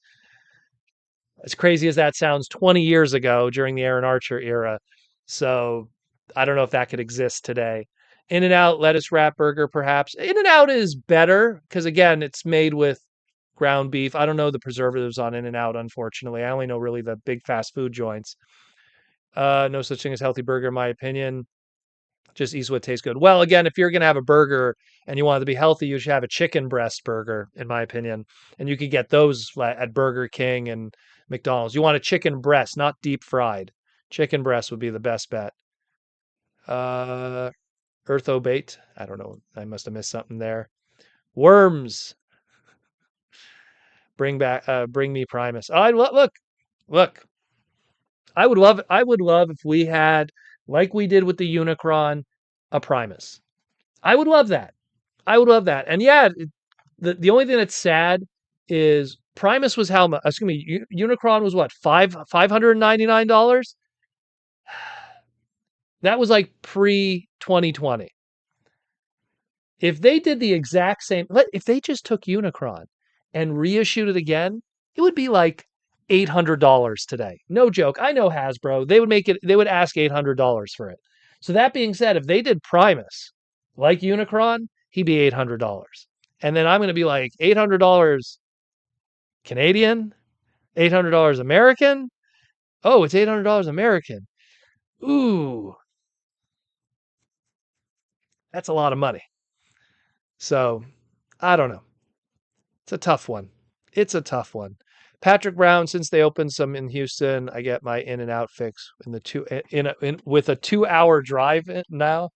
as crazy as that sounds, 20 years ago during the Aaron Archer era. So I don't know if that could exist today. In-N-Out lettuce wrap burger, perhaps. In-N-Out is better because, again, it's made with ground beef. I don't know the preservatives on In-N-Out, unfortunately. I only know really the big fast food joints. No such thing as healthy burger, in my opinion. Just eats what tastes good. Well, again, if you're going to have a burger and you want it to be healthy, you should have a chicken breast burger, in my opinion. And you could get those at Burger King and McDonald's. You want a chicken breast, not deep fried. Chicken breast would be the best bet. Uh, Eartho bait. I don't know. I must have missed something there. Worms. Bring me Primus. Oh, look. I would love if we had, like we did with the Unicron, a Primus. I would love that. I would love that. And yeah, the only thing that's sad is Primus was how much? Excuse me, Unicron was what, $599? That was like pre 2020. If they did the exact same, if they just took Unicron and reissued it again, it would be like $800 today. No joke. I know Hasbro. They would ask $800 for it. So that being said, if they did Primus like Unicron, he'd be $800. And then I'm going to be like, $800 Canadian? $800 American? Oh, it's $800 American. Ooh, that's a lot of money. So I don't know. It's a tough one. It's a tough one. Patrick Brown, since they opened some in Houston, I get my In-N-Out fix in the with a 2-hour drive now.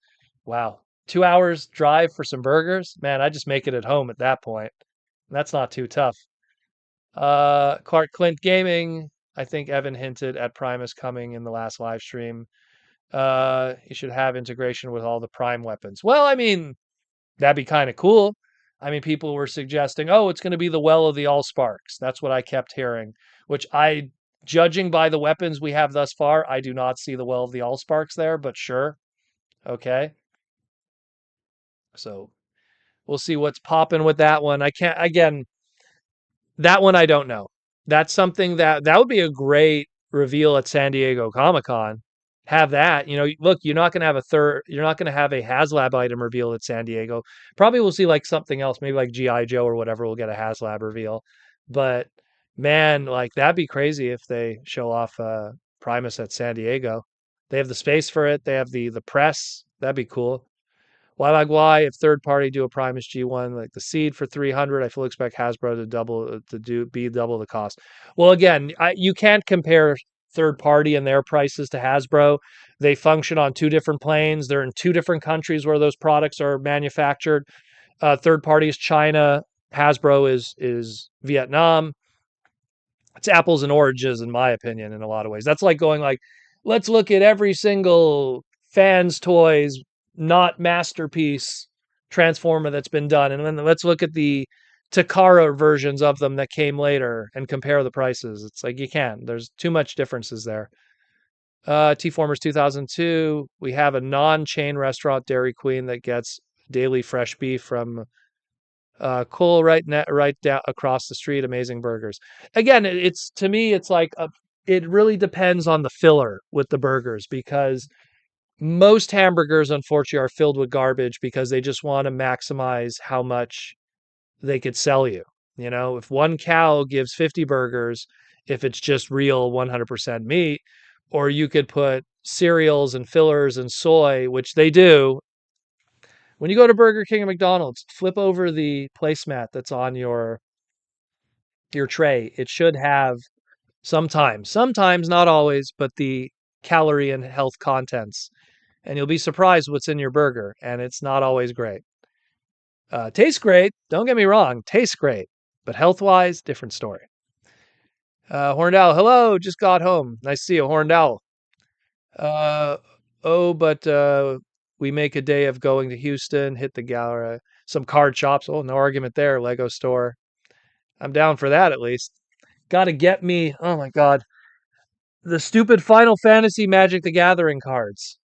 Wow. 2 hours drive for some burgers, man, I just make it at home at that point. That's not too tough. Clark Clint Gaming. I think Evan hinted at Primus coming in the last live stream. You should have integration with all the Prime weapons. Well, I mean, that'd be kind of cool. I mean, people were suggesting, oh, it's going to be the well of the Allsparks. That's what I kept hearing, which judging by the weapons we have thus far, I do not see the well of the Allsparks there, but sure. Okay. So we'll see what's popping with that one. I can't, again, that one I don't know. That's something that would be a great reveal at San Diego Comic-Con. Have that, look, you're not going to have you're not going to have a HasLab item reveal at San Diego. Probably we'll see like something else, maybe like GI Joe or whatever, we'll get a HasLab reveal. But man, like that'd be crazy if they show off Primus at San Diego. They have the space for it, they have the press. That'd be cool. Why if third party do a Primus G1 like the Seed for 300, I fully expect Hasbro to be double the cost. Well, again, you can't compare third party and their prices to Hasbro. They function on two different planes. They're in two different countries where those products are manufactured. Third party is China. Hasbro is Vietnam. It's apples and oranges, in my opinion, in a lot of ways. That's like going like, let's look at every single fans toys not masterpiece Transformer that's been done, and then let's look at the Takara versions of them that came later and compare the prices. It's like you can't. There's too much differences there. T-Formers 2002. We have a non-chain restaurant, Dairy Queen, that gets daily fresh beef from Cole right down across the street. Amazing burgers. Again, it's to me, it's like it really depends on the filler with the burgers because most hamburgers, unfortunately, are filled with garbage because they just want to maximize how much they could sell you. If one cow gives 50 burgers, if it's just real 100% meat, or you could put cereals and fillers and soy, which they do. When you go to Burger King and McDonald's, flip over the placemat that's on your tray. It should have sometimes, not always, but the calorie and health contents. And you'll be surprised what's in your burger, and it's not always great. Tastes great, don't get me wrong, tastes great, but health-wise, different story. Horned Owl, hello, just got home. Nice to see you, Horned Owl. But we make a day of going to Houston, hit the gallery, some card shops. Oh, no argument there, Lego store. I'm down for that at least. Gotta get me, oh my God, the stupid Final Fantasy Magic the Gathering cards.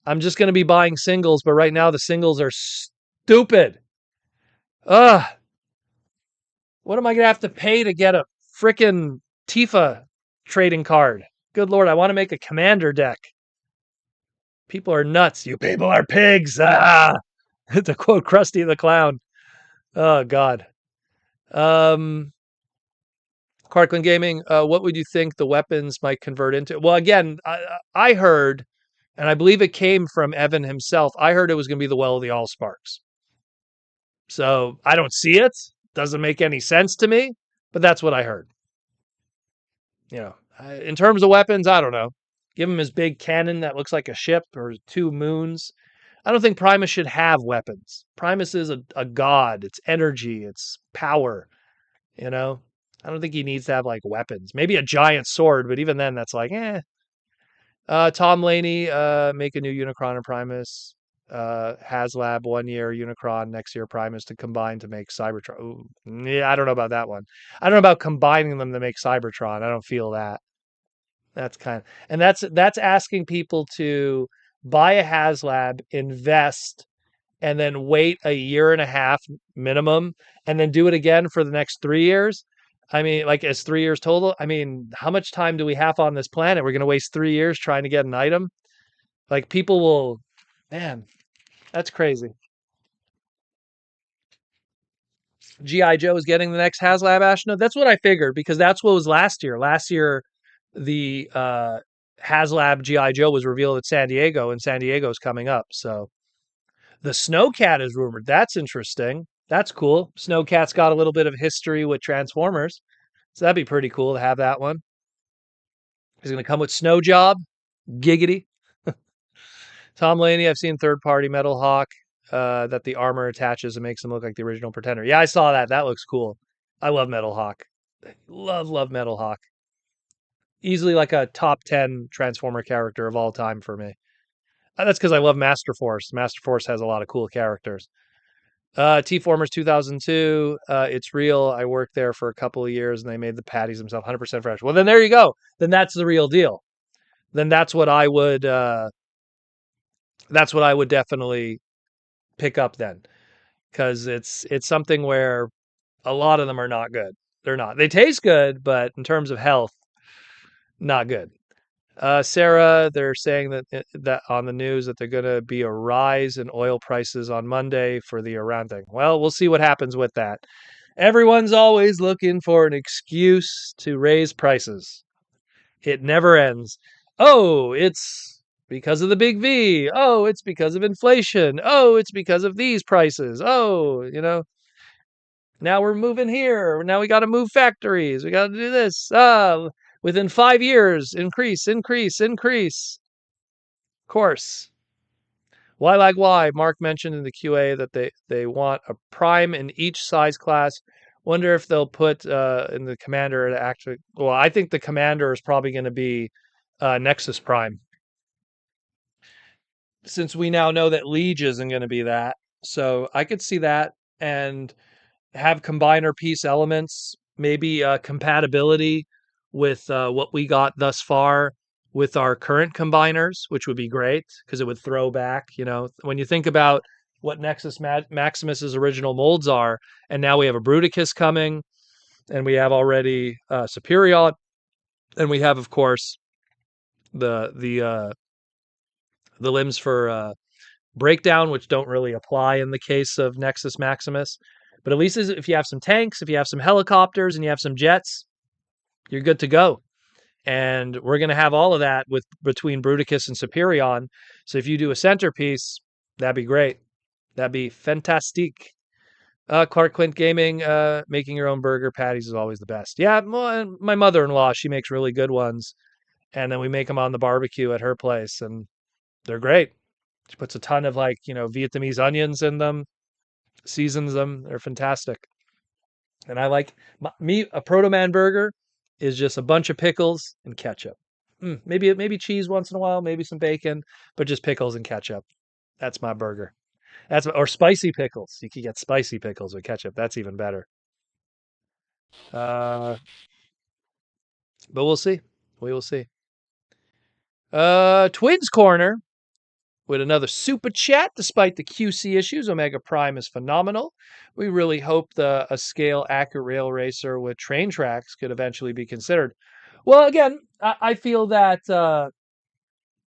I'm just going to be buying singles, but right now the singles are stupid. Ugh. What am I going to have to pay to get a frickin' Tifa trading card? Good Lord, I want to make a commander deck. People are nuts. You people are pigs. Ah! To quote Krusty the Clown. Oh, God. Clarkland Gaming, what would you think the weapons might convert into? Well, again, I heard, and I believe it came from Evan himself, I heard it was going to be the Well of the Allsparks. So I don't see it. Doesn't make any sense to me, but that's what I heard. In terms of weapons, I don't know. Give him his big cannon that looks like a ship or two moons. I don't think Primus should have weapons. Primus is a god. It's energy. It's power. I don't think he needs to have like weapons. Maybe a giant sword, but even then, that's like, eh. Tom Laney, make a new Unicron and Primus. HasLab 1 year, Unicron next year, Primus to combine to make Cybertron. Ooh, yeah, I don't know about that one. I don't know about combining them to make Cybertron. I don't feel that. And that's asking people to buy a HasLab, invest, and then wait a year and a half minimum, and then do it again for the next 3 years. I mean, like it's 3 years total. I mean, how much time do we have on this planet? We're going to waste 3 years trying to get an item. Like people will, man, that's crazy. GI Joe is getting the next HasLab Ashna. That's what I figured because that's what was last year. Last year, the HasLab GI Joe was revealed at San Diego, and San Diego's coming up. So the Snowcat is rumored. That's interesting. That's cool. Snowcat's got a little bit of history with Transformers, so that'd be pretty cool to have that one. He's going to come with Snow Job. Giggity. Tom Laney, I've seen third-party Metal Hawk. that the armor attaches and makes him look like the original Pretender. Yeah, I saw that. That looks cool. I love Metal Hawk. Love Metal Hawk. Easily like a top 10 Transformer character of all time for me. That's because I love Master Force. Master Force has a lot of cool characters. T-Formers 2002. It's real. I worked there for a couple of years, and they made the patties themselves 100% fresh. Well, then there you go. Then that's the real deal. Then that's what I would. That's what I would definitely pick up then, because it's something where a lot of them are not good. They're not. They taste good, but in terms of health, not good. Sarah, they're saying that on the news that they're going to be a rise in oil prices on Monday for the Iran thing. Well, we'll see what happens with that. Everyone's always looking for an excuse to raise prices. It never ends. Oh, it's because of the big V. Oh, it's because of inflation. Oh, it's because of these prices. Oh, now we're moving here. Now we got to move factories. We got to do this. Within 5 years, increase. Of course. Why like why? Mark mentioned in the QA that they want a prime in each size class. Wonder if they'll put in the commander to actually. Well, I think the commander is probably going to be Nexus Prime, since we now know that Liege isn't going to be that. So I could see that, and have combiner piece elements, maybe compatibility with what we got thus far with our current combiners, which would be great because it would throw back, when you think about what Nexus Maximus's original molds are, and now we have a Bruticus coming, and we have already Superior, and we have, of course, the limbs for breakdown, which don't really apply in the case of Nexus Maximus. But at least if you have some tanks, if you have some helicopters, and you have some jets, you're good to go. And we're going to have all of that between Bruticus and Superion. So if you do a centerpiece, that'd be great. That'd be fantastic. Clark Quint Gaming, making your own burger patties is always the best. Yeah, my mother-in-law, she makes really good ones. And then we make them on the barbecue at her place, and they're great. She puts a ton of Vietnamese onions in them, seasons them. They're fantastic. And I like a Proto Man burger is just a bunch of pickles and ketchup. Maybe cheese once in a while, maybe some bacon, but just pickles and ketchup. That's my burger. Or spicy pickles. You could get spicy pickles with ketchup. That's even better. But we'll see. We will see. Twins Corner with another super chat. Despite the QC issues, Omega Prime is phenomenal. We really hope a scale accurate rail racer with train tracks could eventually be considered. Well, again, I feel that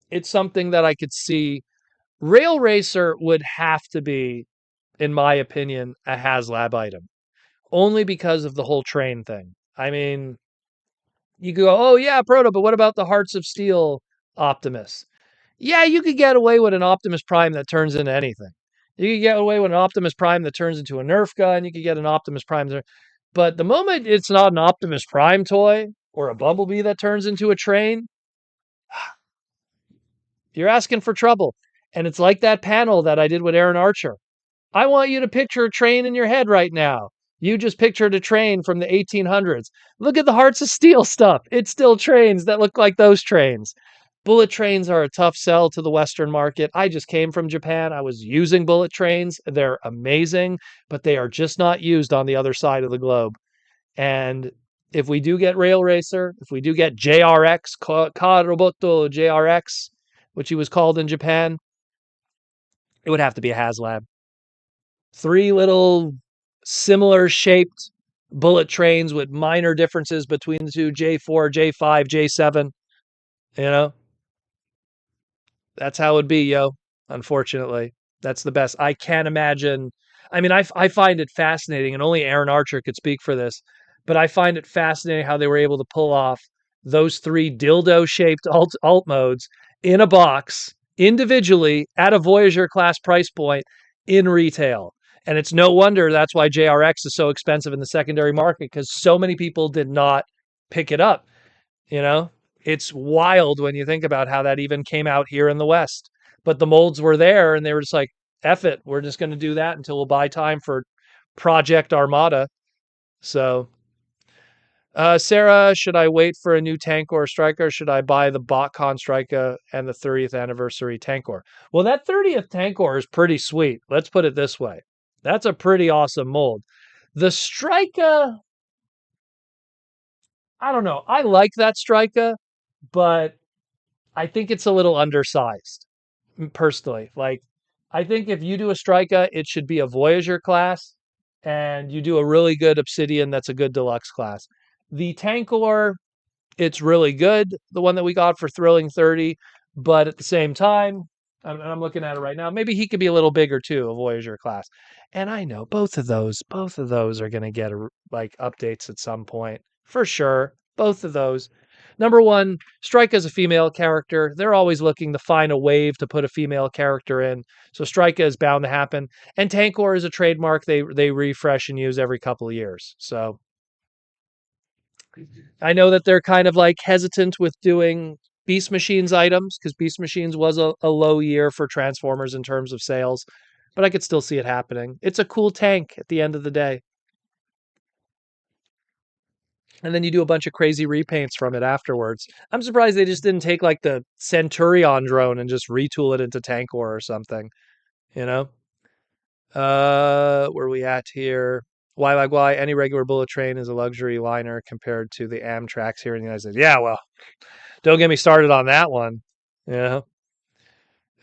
it's something that I could see. Rail racer would have to be, in my opinion, a HasLab item, only because of the whole train thing. I mean, you go, oh yeah, Proto, but what about the Hearts of Steel Optimus? Yeah, you could get away with an Optimus Prime that turns into anything. You could get away with an Optimus Prime that turns into a Nerf gun. You could get an Optimus Prime. But the moment it's not an Optimus Prime toy or a Bumblebee that turns into a train, you're asking for trouble. And it's like that panel that I did with Aaron Archer. I want you to picture a train in your head right now. You just pictured a train from the 1800s. Look at the Hearts of Steel stuff. It's still trains that look like those trains. Bullet trains are a tough sell to the Western market. I just came from Japan. I was using bullet trains. They're amazing, but they are just not used on the other side of the globe. And if we do get Rail Racer, if we do get JRX, Karoboto JRX, which he was called in Japan, it would have to be a HasLab. 3 little similar shaped bullet trains with minor differences between the two, J4, J5, J7, That's how it would be, yo. Unfortunately, that's the best. I can't imagine. I mean, I find it fascinating, and only Aaron Archer could speak for this, but I find it fascinating how they were able to pull off those 3 dildo-shaped alt modes in a box individually at a Voyager class price point in retail. And it's no wonder that's why JRX is so expensive in the secondary market, because so many people did not pick it up, you know? It's wild when you think about how that even came out here in the West. But the molds were there, and they were just like, F it. We're just going to do that until we'll buy time for Project Armada. So, Sarah, should I wait for a new Tankor striker? Or should I buy the BotCon striker and the 30th anniversary Tankor? Well, that 30th Tankor is pretty sweet. Let's put it this way. That's a pretty awesome mold. The striker, I don't know. I like that striker, but I think it's a little undersized, personally. Like, I think if you do a striker, it should be a Voyager class, and you do a really good Obsidian that's a good deluxe class. The Tankor, it's really good, the one that we got for Thrilling 30, but at the same time, I'm looking at it right now, maybe he could be a little bigger too, a Voyager class. And I know both of those are going to get like updates at some point for sure. Both of those. Number one, Strike is a female character. They're always looking to find a wave to put a female character in. So Strike is bound to happen. And Tankor is a trademark they refresh and use every couple of years. So I know that they're kind of like hesitant with doing Beast Machines items because Beast Machines was a low year for Transformers in terms of sales, but I could still see it happening. It's a cool tank at the end of the day. And then you do a bunch of crazy repaints from it afterwards. I'm surprised they just didn't take like the Centurion drone and just retool it into Tankor or something, you know? Where are we at here? Why like why any regular bullet train is a luxury liner compared to the Amtraks here in the United States. Yeah, well, don't get me started on that one. Yeah.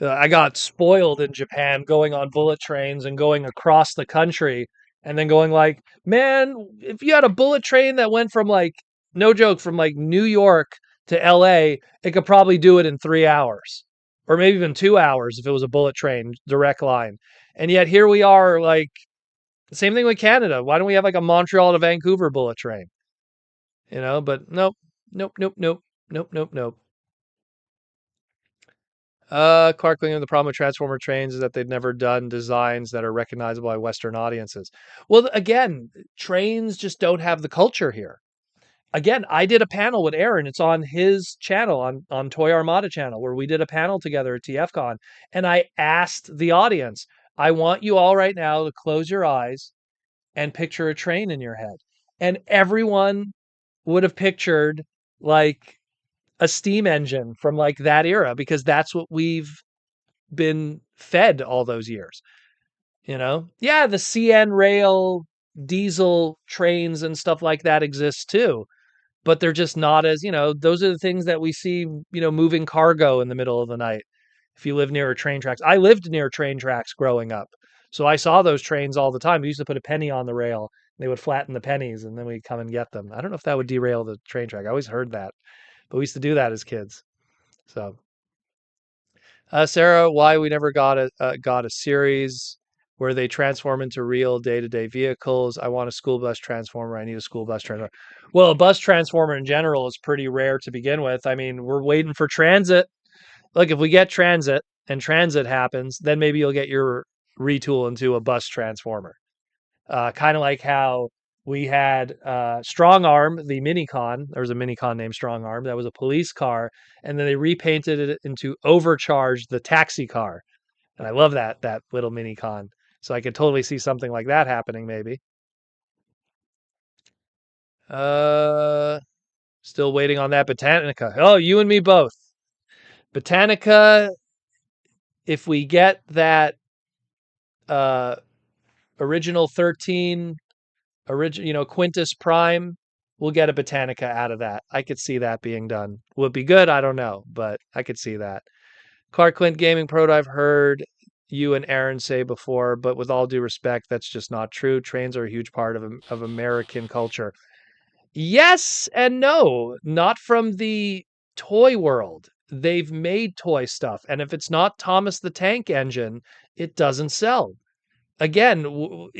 I got spoiled in Japan going on bullet trains and going across the country and then going like, man, if you had a bullet train that went from like, no joke, from like New York to LA, it could probably do it in 3 hours or maybe even 2 hours if it was a bullet train direct line. And yet here we are, like, same thing with Canada. Why don't we have like a Montreal to Vancouver bullet train? But nope, nope, nope, nope, nope, nope, nope. Clark William, the problem with Transformer trains is that they've never done designs that are recognizable by Western audiences. Well, again, trains just don't have the culture here. Again, I did a panel with Aaron. It's on his channel, on Toy Armada channel, where we did a panel together at TFCon. And I asked the audience, I want you all right now to close your eyes and picture a train in your head. And everyone would have pictured like a steam engine from like that era because that's what we've been fed all those years. Yeah, the CN rail diesel trains and stuff like that exist too, but they're just not as, those are the things that we see, moving cargo in the middle of the night. If you live near a train tracks, I lived near train tracks growing up, so I saw those trains all the time. We used to put a penny on the rail, they would flatten the pennies and then we'd come and get them. I don't know if that would derail the train track. I always heard that, but we used to do that as kids. So Sarah, why we never got a series where they transform into real day-to-day vehicles? I want a school bus transformer. I need a school bus transformer. Well, a bus transformer in general is pretty rare to begin with. I mean, we're waiting for transit. Look, if we get transit and transit happens, then maybe you'll get your retool into a bus transformer. Kind of like how we had Strong Arm, the Minicon. There was a Minicon named Strong Arm that was a police car, and then they repainted it into Overcharged, the taxi car. And I love that little Minicon. So I could totally see something like that happening, maybe. Uh, Still waiting on that Botanica. Oh, you and me both. Botanica. If we get that uh, original 13 Quintus Prime, we'll get a Botanica out of that. I could see that being done. Will it be good? I don't know, but I could see that. Clark Clint Gaming Pro, I've heard you and Aaron say before, but with all due respect, that's just not true. Trains are a huge part of American culture. Yes and no, not from the toy world. They've made toy stuff, and if it's not Thomas the Tank Engine, it doesn't sell. Again,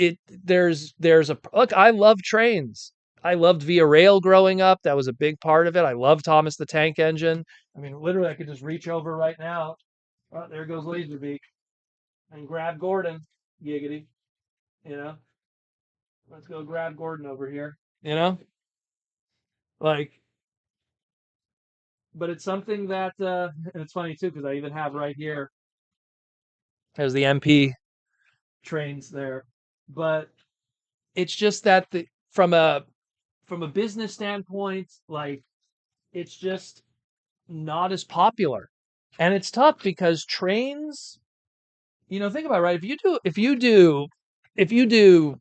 there's a look. I love trains. I loved Via Rail growing up. That was a big part of it. I love Thomas the Tank Engine. I mean, literally, I could just reach over right now. Oh, there goes Laserbeak and grab Gordon. Giggity. You know, let's go grab Gordon over here. You know, like, but it's something that, and it's funny too because I even have right here. There's the MP trains there, but it's just that from a business standpoint, like it's just not as popular. And it's tough because trains, think about it, right? If you do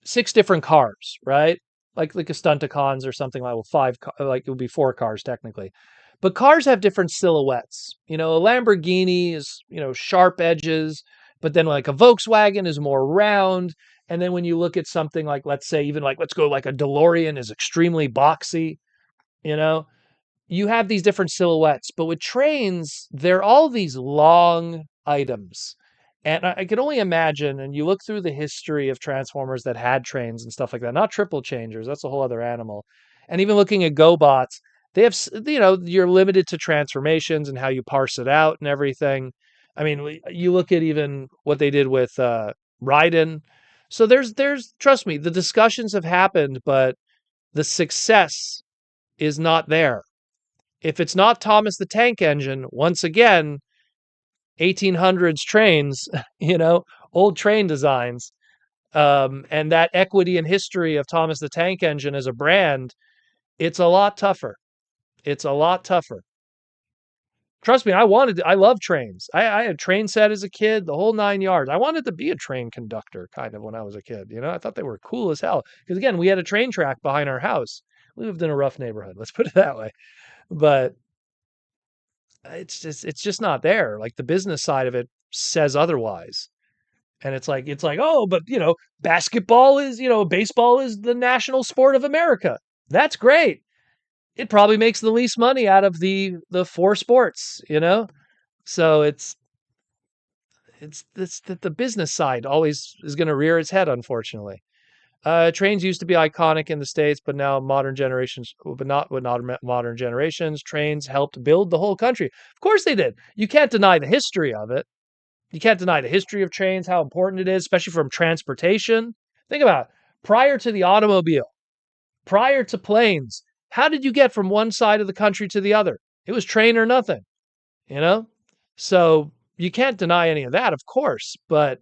six different cars, right? Like a Stunticons or something like, well, like it would be four cars technically. But cars have different silhouettes. A Lamborghini is, sharp edges, but then like a Volkswagen is more round. And then when you look at something like, let's say, even like, let's go like a DeLorean is extremely boxy, you know? You have these different silhouettes, but with trains, they're all these long items. And I can only imagine, and you look through the history of Transformers that had trains and stuff like that, not triple changers, that's a whole other animal. And even looking at GoBots, they have, you're limited to transformations and how you parse it out and everything. I mean, you look at even what they did with Raiden. So trust me, the discussions have happened, but the success is not there. If it's not Thomas the Tank Engine, once again, 1800s trains, old train designs, and that equity and history of Thomas the Tank Engine as a brand, it's a lot tougher. It's a lot tougher. Trust me, I love trains. I had a train set as a kid, the whole 9 yards. I wanted to be a train conductor kind of when I was a kid. I thought they were cool as hell. Because again, we had a train track behind our house. We lived in a rough neighborhood, let's put it that way. But it's just not there. Like the business side of it says otherwise. And it's like, oh, but baseball is the national sport of America. That's great. It probably makes the least money out of the four sports. So it's that the business side always is going to rear its head, unfortunately. Trains used to be iconic in the States, but now not with modern generations. Trains helped build the whole country. Of course they did. You can't deny the history of it. You can't deny the history of trains, how important it is, especially from transportation. Think about it. Prior to the automobile, prior to planes, how did you get from one side of the country to the other? It was train or nothing, you know? So you can't deny any of that, of course, but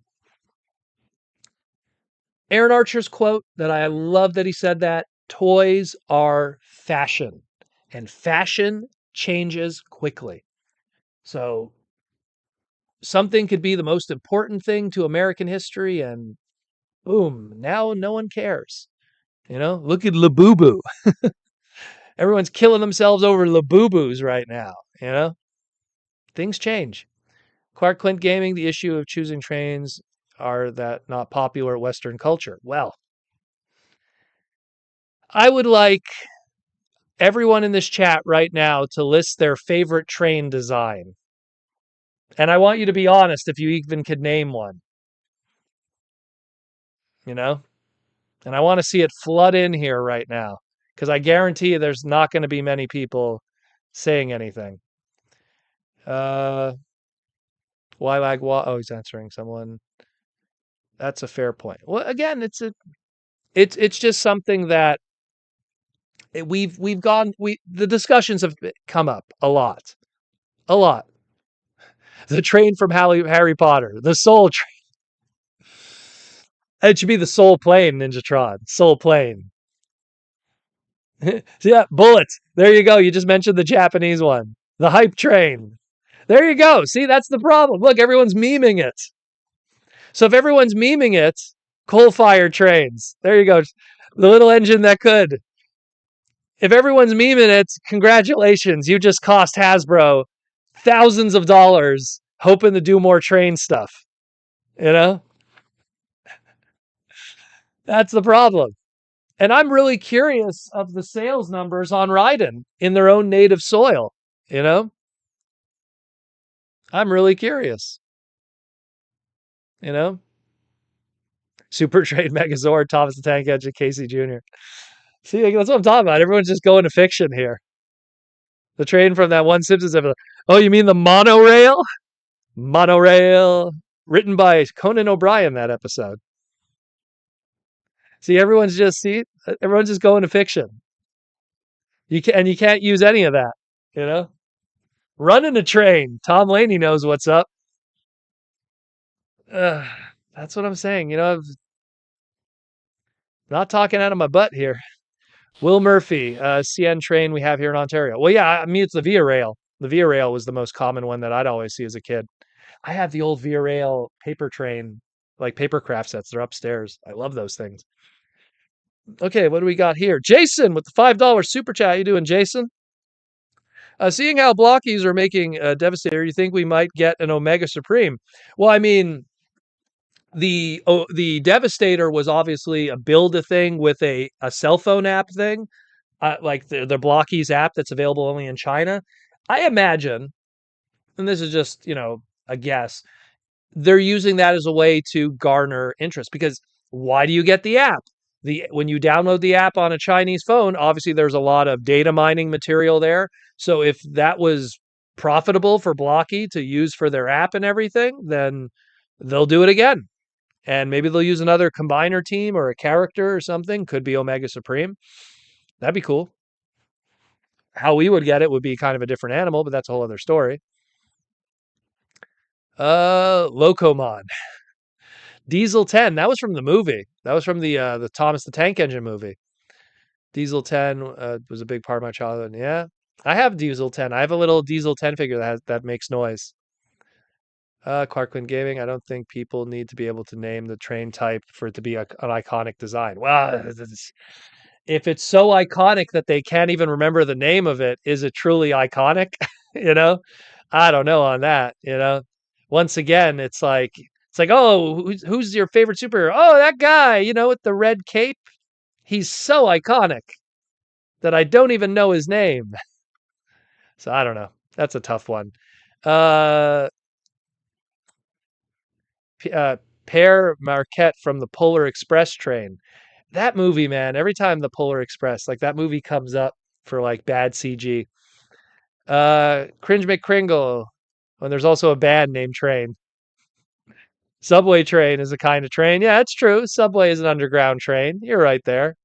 Aaron Archer's quote that I love that he said that toys are fashion and fashion changes quickly. So something could be the most important thing to American history and boom, now no one cares. Look at Labubu. Everyone's killing themselves over Labubus right now. Things change. Clark Clint Gaming, the issue of choosing trains are that not popular Western culture. Well, I would like everyone in this chat right now to list their favorite train design. And I want you to be honest if you even could name one. And I want to see it flood in here right now because I guarantee you there's not going to be many people saying anything. Why lag? Oh, he's answering someone. That's a fair point. Well, again, it's just something that the discussions have come up a lot. The train from Harry Potter, the Soul Train. It should be the Soul Plane, Ninjatron. Soul Plane. Yeah, bullets. There you go. You just mentioned the Japanese one. The Hype Train. There you go. See, that's the problem. Look, everyone's memeing it. So if everyone's memeing it, coal-fired trains. There you go. The little engine that could. If everyone's memeing it, congratulations. You just cost Hasbro thousands of dollars hoping to do more train stuff. That's the problem. And I'm really curious of the sales numbers on Raiden in their own native soil. I'm really curious. Super Trade Megazord, Thomas the Tank Engine, Casey Jr. See, that's what I'm talking about. Everyone's just going to fiction here. The train from that one Simpsons episode. Oh, you mean the monorail? Monorail. Written by Conan O'Brien, that episode. See, everyone's just going to fiction. You can't use any of that. Running a train. Tom Laney knows what's up. That's what I'm saying. I'm not talking out of my butt here. Will Murphy, CN train we have here in Ontario. Well, yeah, I mean, it's the Via Rail. The Via Rail was the most common one that I'd always see as a kid. I have the old Via Rail paper train, like paper craft sets. They're upstairs. I love those things. Okay, what do we got here? Jason with the $5 super chat. How you doing, Jason? Seeing how blockies are making Devastator, you think we might get an Omega Supreme? Well, I mean, the Devastator was obviously a build a thing with a cell phone app thing, like the Blockies app that's available only in China. I imagine, and this is just a guess, they're using that as a way to garner interest because why do you get the app? When you download the app on a Chinese phone, obviously there's a lot of data mining material there. So if that was profitable for Blocky to use for their app and everything, then they'll do it again. And maybe they'll use another combiner team or a character or something. Could be Omega Supreme. That'd be cool. How we would get it would be kind of a different animal, but that's a whole other story. Locomon. Diesel 10. That was from the movie. That was from the Thomas the Tank Engine movie. Diesel 10 was a big part of my childhood. Yeah. I have Diesel 10. I have a little Diesel 10 figure that makes noise. Clarkland Gaming. I don't think people need to be able to name the train type for it to be an iconic design. Well, if it's so iconic that they can't even remember the name of it, is it truly iconic? you know, I don't know on that. Once again, it's like, oh, who's your favorite superhero? Oh, that guy, with the red cape. He's so iconic that I don't even know his name. So I don't know. That's a tough one. Uh, Pere Marquette from the Polar Express train. That movie, man, every time the Polar Express, like that movie comes up for like bad CG. Cringe McCringle. When there's also a band named Train. Subway train is a kind of train. Yeah, it's true. Subway is an underground train. You're right there.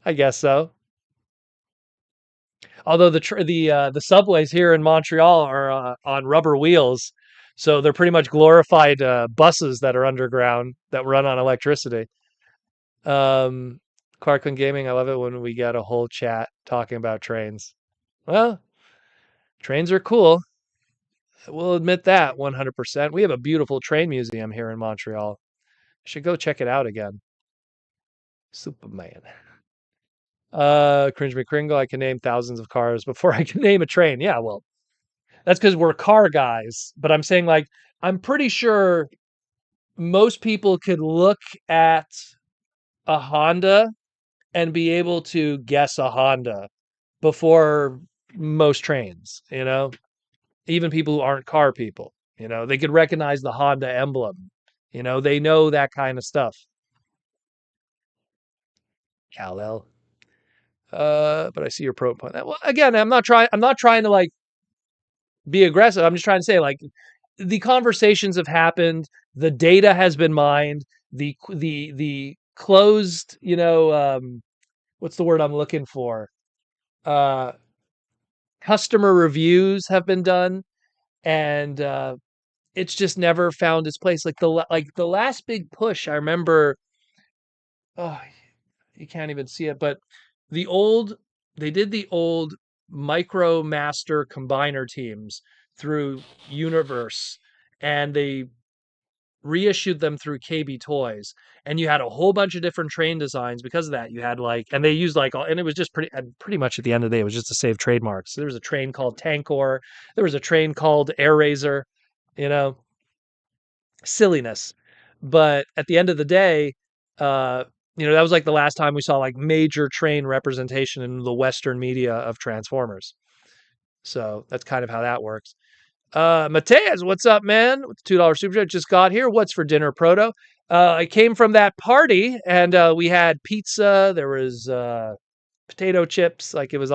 I guess so. Although the subways here in Montreal are on rubber wheels, so they're pretty much glorified buses that are underground that run on electricity. Um, Clarkland Gaming, I love it when we get a whole chat talking about trains. Well, trains are cool. We'll admit that 100%. We have a beautiful train museum here in Montreal. I should go check it out again. Superman. Cringe McCringle, I can name thousands of cars before I can name a train. Yeah, well, that's because we're car guys. But I'm saying, like, I'm pretty sure most people could look at a Honda and be able to guess a Honda before most trains. Even people who aren't car people, they could recognize the Honda emblem. They know that kind of stuff. Kal-El. But I see your pro point. Well, again, I'm not trying to like be aggressive. I'm just trying to say like the conversations have happened, the data has been mined, the closed, what's the word I'm looking for? Uh Customer reviews have been done and it's just never found its place. Like the last big push, I remember oh, you can't even see it, but the old they did the old Micro Master combiner teams through Universe and they reissued them through KB Toys, and you had a whole bunch of different train designs because of that. You had like, and they used like, and it was just pretty much at the end of the day, it was just to save trademarks. So there was a train called Tankor, there was a train called Air Razor, you know, silliness. But at the end of the day, uh, that was like the last time we saw like major train representation in the Western media of Transformers. So that's kind of how that works. Mateus, what's up, man? With the $2 super chat, just got here. What's for dinner, Proto? I came from that party and we had pizza. There was potato chips. Like it was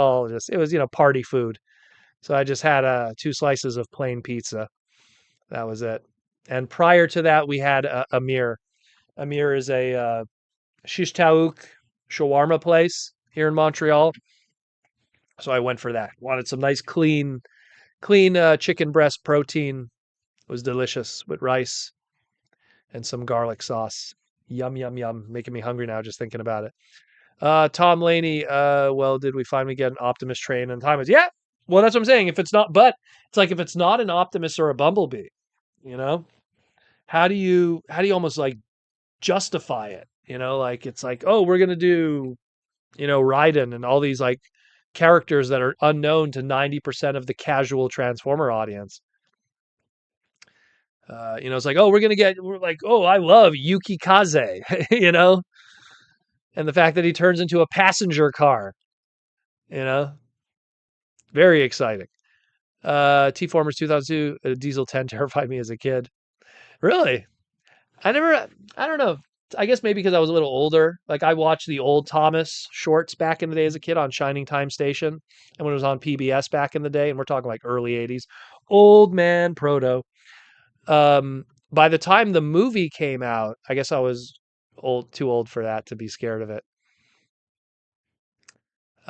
party food. So I just had two slices of plain pizza. That was it. And prior to that, we had Amir. Amir is a shish taouk shawarma place here in Montreal. So I went for that. Wanted some nice clean chicken breast protein. It was delicious with rice. and some garlic sauce. Yum, yum, yum. Making me hungry now just thinking about it. Tom Laney, well, did we finally get an Optimus train in time? Yeah. Well, that's what I'm saying. If it's not, but it's like if it's not an Optimus or a Bumblebee, you know, how do you almost like justify it? Like it's like, oh, we're gonna do, Raiden and all these like characters that are unknown to 90% of the casual Transformer audience. It's like, oh, we're like, oh, I love Yuki Kaze, and the fact that he turns into a passenger car, you know, very exciting. T-Formers 2002, Diesel 10 terrified me as a kid. Really? I never, I don't know. I guess maybe because I was a little older. Like I watched the old Thomas shorts back in the day as a kid on Shining Time Station and when it was on PBS back in the day, and we're talking like early 80s. Old man proto. By the time the movie came out, I guess I was too old for that to be scared of it.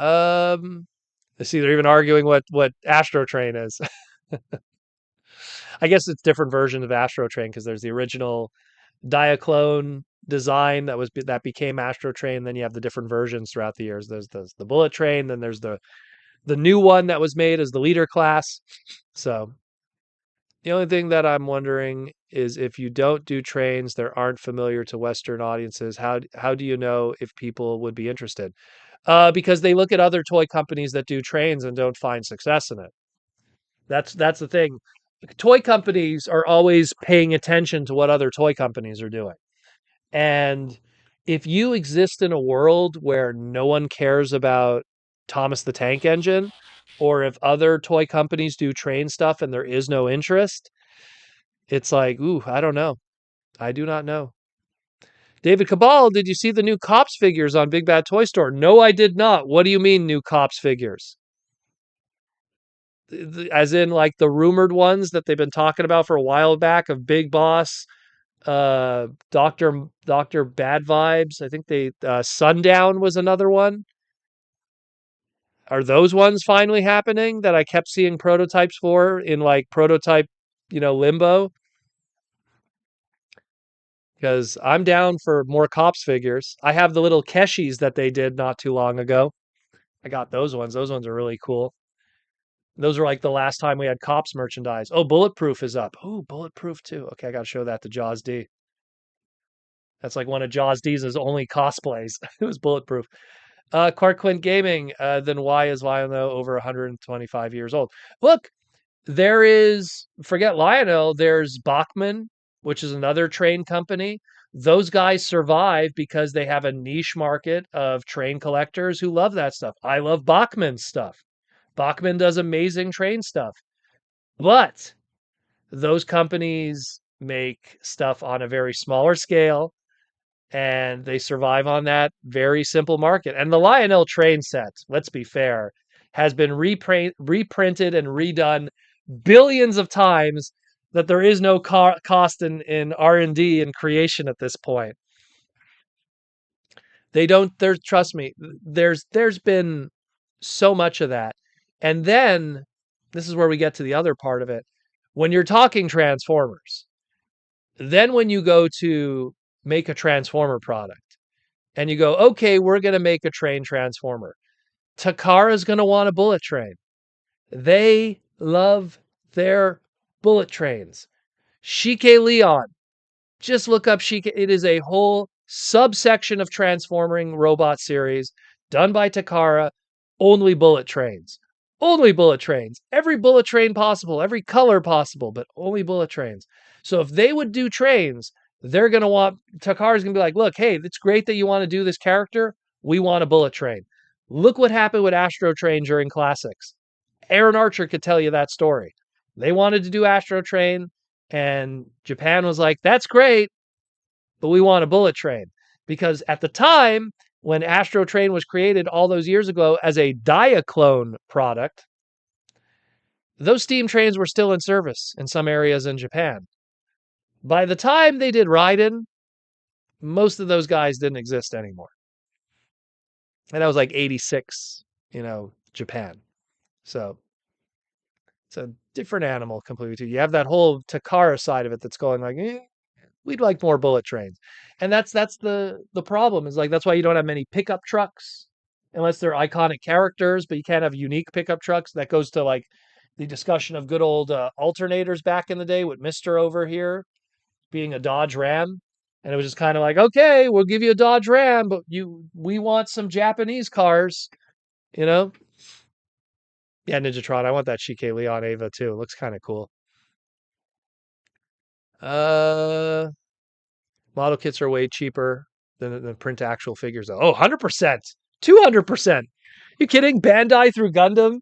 Um, see, they're even arguing what Astro Train is. I guess it's different versions of Astro Train because there's the original Diaclone design that became Astro Train. Then you have the different versions throughout the years. There's the Bullet Train. Then there's the new one that was made as the leader class. So the only thing that I'm wondering is if you don't do trains that aren't familiar to Western audiences, how do you know if people would be interested? Because they look at other toy companies that do trains and don't find success in it. That's the thing. Toy companies are always paying attention to what other toy companies are doing. And if you exist in a world where no one cares about Thomas the Tank Engine, or if other toy companies do train stuff and there is no interest, it's like, ooh, I don't know. I do not know. David Cabal, did you see the new Cops figures on Big Bad Toy Store? No, I did not. What do you mean, new Cops figures? As in, like the rumored ones that they've been talking about for a while back of Big Boss, Doctor Bad Vibes. I think Sundown was another one. Are those ones finally happening that I kept seeing prototypes for in like prototype, limbo? Because I'm down for more Cops figures. I have the little Keshis that they did not too long ago. I got those ones. Those ones are really cool. Those were like the last time we had Cops merchandise. Oh, Bulletproof is up. Oh, Bulletproof too. Okay, I got to show that to Jaws D. That's like one of Jaws D's only cosplays. It was Bulletproof. Clark Quint Gaming, then why is Lionel over 125 years old? Look, forget Lionel, there's Bachmann, which is another train company. Those guys survive because they have a niche market of train collectors who love that stuff. I love Bachmann's stuff. Bachmann does amazing train stuff. But those companies make stuff on a very smaller scale and they survive on that very simple market. And the Lionel train set, let's be fair, has been reprinted and redone billions of times that there is no cost in R&D and creation at this point. They don't there's trust me, there's been so much of that. And then this is where we get to the other part of it. When you're talking Transformers, then when you go to make a Transformer product and you go, okay, we're going to make a train Transformer. Takara's going to want a bullet train. They love their bullet trains. Shike Leon, just look up Shike. It is a whole subsection of transforming robot series done by Takara, only bullet trains. Only bullet trains. Every bullet train possible, every color possible, but only bullet trains. So if they would do trains, they're going to want, Takara's going to be like, look, hey, it's great that you want to do this character. We want a bullet train. Look what happened with Astro Train during Classics. Aaron Archer could tell you that story. They wanted to do Astro Train, and Japan was like, that's great, but we want a bullet train. Because at the time, when Astro Train was created all those years ago as a Diaclone product, those steam trains were still in service in some areas in Japan. By the time they did Raiden, most of those guys didn't exist anymore. And that was like 86, Japan. So it's a different animal completely too. You have that whole Takara side of it that's going like, We'd like more bullet trains. And that's the problem is like that's why you don't have many pickup trucks unless they're iconic characters, but you can't have unique pickup trucks. That goes to like the discussion of good old alternators back in the day with Mister over here being a Dodge Ram. And it was just kind of like, okay, we'll give you a Dodge Ram, but we want some Japanese cars, you know? Yeah, Ninjatron. I want that Chike Leon Ava too. It looks kind of cool. Uh Model kits are way cheaper than print actual figures though. Oh, 100%. 200%. You kidding? Bandai through Gundam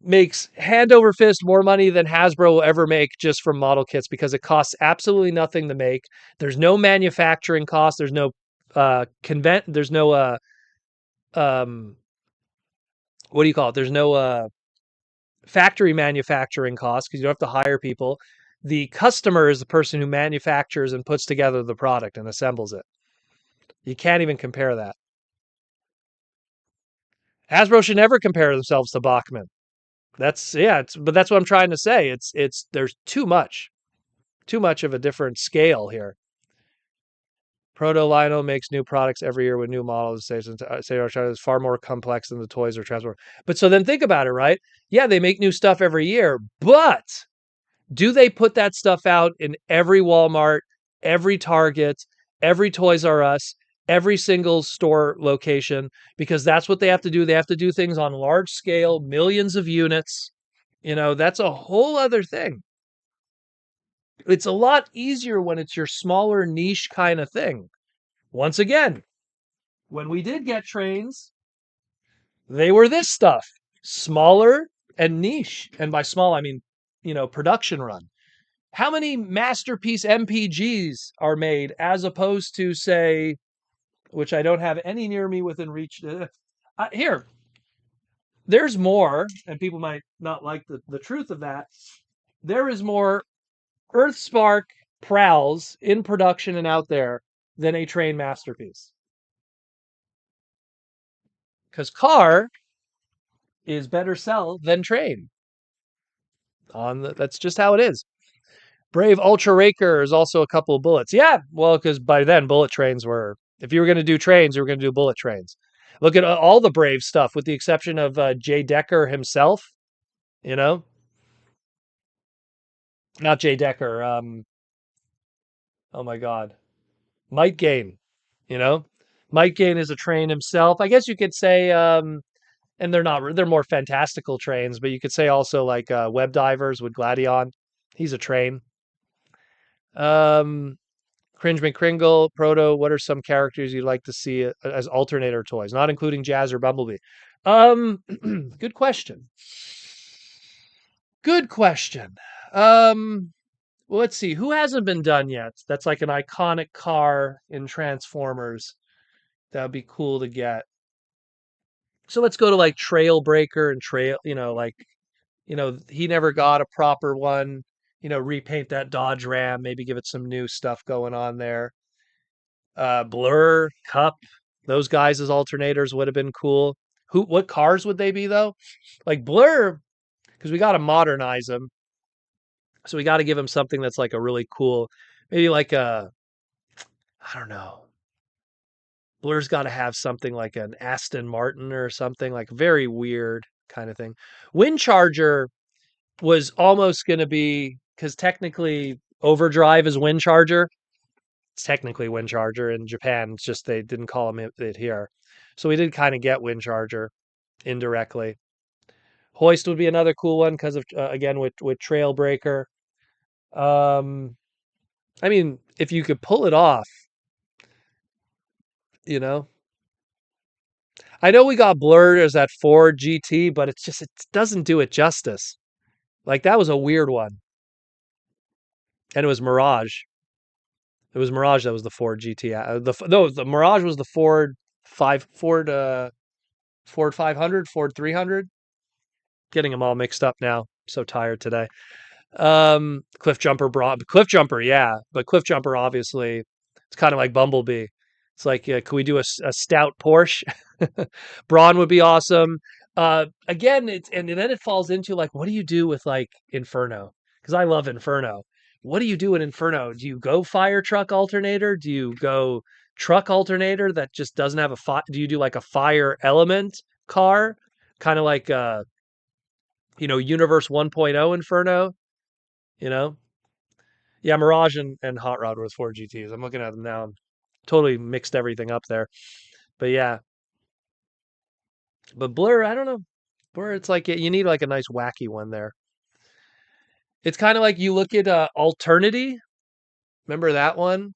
makes hand over fist more money than Hasbro will ever make just from model kits because it costs absolutely nothing to make. There's no manufacturing cost. There's no there's no um what do you call it? There's no factory manufacturing costs because you don't have to hire people. The customer is the person who manufactures and puts together the product and assembles it. You can't even compare that. Hasbro should never compare themselves to Bachman. But that's what I'm trying to say. It's there's too much of a different scale here. Proto Lionel makes new products every year with new models. Say is far more complex than the toys or Transformers. But so then think about it, right? Yeah, they make new stuff every year, but do they put that stuff out in every Walmart, every Target, every Toys R Us, every single store location? Because that's what they have to do. They have to do things on large scale, millions of units. That's a whole other thing. It's a lot easier when it's your smaller niche kind of thing. Once again, when we did get trains, they were this stuff, smaller and niche. And by small, I mean, production run. How many masterpiece MPGs are made as opposed to, say, which I don't have any near me within reach? Here, there's more, and people might not like the truth of that. There is more Earthspark Prowls in production and out there than a train masterpiece. Because car is better sell than train. That's just how it is. Brave Ultra Raker is also a couple of bullets. Yeah, well, because by then bullet trains were. If you were going to do trains, you were going to do bullet trains. Look at all the Brave stuff, with the exception of Jay Decker himself. You know, not Jay Decker. Oh my God, Mike Gain. You know, Mike Gain is a train himself. I guess you could say. And they're not. They're more fantastical trains, but you could say also like Web Divers with Gladion. He's a train. Um, Cringe McCringle, Proto, what are some characters you'd like to see as alternator toys, not including Jazz or Bumblebee? Good question. Good question. Well, let's see. Who hasn't been done yet? That's like an iconic car in Transformers. That would be cool to get. So let's go to like Trailbreaker and Trail, he never got a proper one. Repaint that Dodge Ram, maybe give it some new stuff going on there. Blur, Cup, those guys as alternators would have been cool. What cars would they be though? Like Blur, because we got to modernize them, so we got to give them something that's like a really cool, maybe like I don't know. Blur's got to have something like an Aston Martin or something like very weird kind of thing. Windcharger was almost going to be because technically Overdrive is Windcharger. It's technically Windcharger in Japan. It's just they didn't call him it here. So we did kind of get Windcharger indirectly. Hoist would be another cool one because of again with Trailbreaker. Um, I mean, if you could pull it off, you know. I know we got blurred as that Ford GT, but it doesn't do it justice. Like that was a weird one, and it was Mirage. It was Mirage that was the Ford GT. The Mirage was the Ford 500, Ford 300. Getting them all mixed up now. So tired today. Cliff Jumper, yeah, but Cliff Jumper obviously it's kind of like Bumblebee. It's like, could we do a stout Porsche? Brawn would be awesome. Again, and then it falls into like, what do you do with like Inferno? Because I love Inferno, what do you do in Inferno? Do you go fire truck alternator? Do you go truck alternator that just doesn't have a fire? Do you do like a fire element car? Kind of like, Universe 1.0 Inferno, you know? Yeah, Mirage and Hot Rod was 4 GTs. I'm looking at them now. Totally mixed everything up there. But yeah, but Blur, I don't know. Blur, it's like you need like a nice wacky one there. It's kind of like you look at Alternity. Remember that one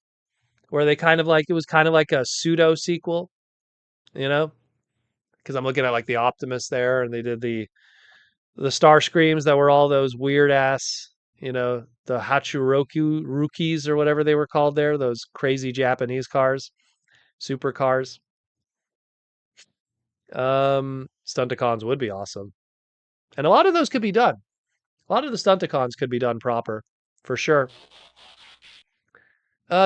where they kind of like it was kind of like a pseudo sequel, you know? Because I'm looking at like the Optimus there, and they did the Star Screams that were all those weird ass, the Hachuroku Rookies or whatever they were called there, those crazy Japanese cars, supercars. Stunticons would be awesome. And a lot of those could be done. A lot of the Stunticons could be done proper, for sure.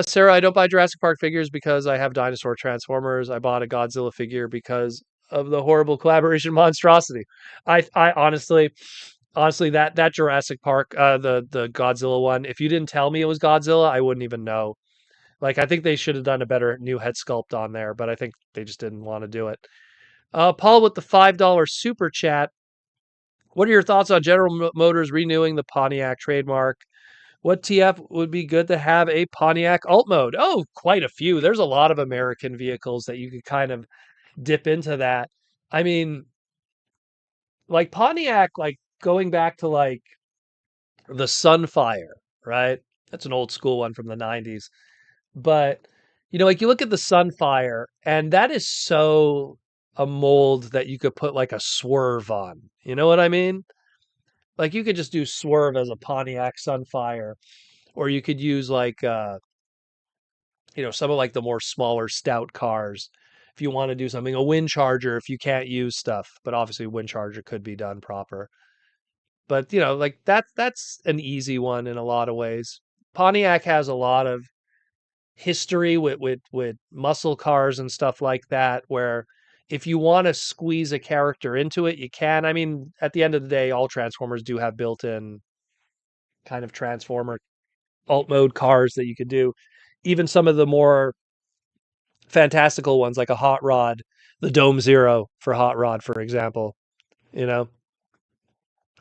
Sarah, I don't buy Jurassic Park figures because I have dinosaur Transformers. I bought a Godzilla figure because of the horrible collaboration monstrosity. I honestly, that Jurassic Park, the Godzilla one, if you didn't tell me it was Godzilla, I wouldn't even know. Like, I think they should have done a better new head sculpt on there, but I think they just didn't want to do it. Paul with the $5 super chat. What are your thoughts on General Motors renewing the Pontiac trademark? What TF would be good to have a Pontiac alt mode? Oh, quite a few. There's a lot of American vehicles that you could kind of dip into that. I mean, like Pontiac, like going back to like the Sunfire, right? That's an old school one from the 90s. But, like you look at the Sunfire, and that is so a mold that you could put like a swerve on. You know what I mean? Like you could just do swerve as a Pontiac Sunfire, or you could use like some of like the more smaller stout cars if you want to do something. A wind charger if you can't use stuff, but obviously wind charger could be done proper. But like that's an easy one in a lot of ways. Pontiac has a lot of history with muscle cars and stuff like that, where if you want to squeeze a character into it, you can. I mean, at the end of the day, all Transformers do have built-in kind of Transformer alt mode cars that you could do. Even some of the more fantastical ones, like a Hot Rod, the Dome Zero for Hot Rod, for example, you know,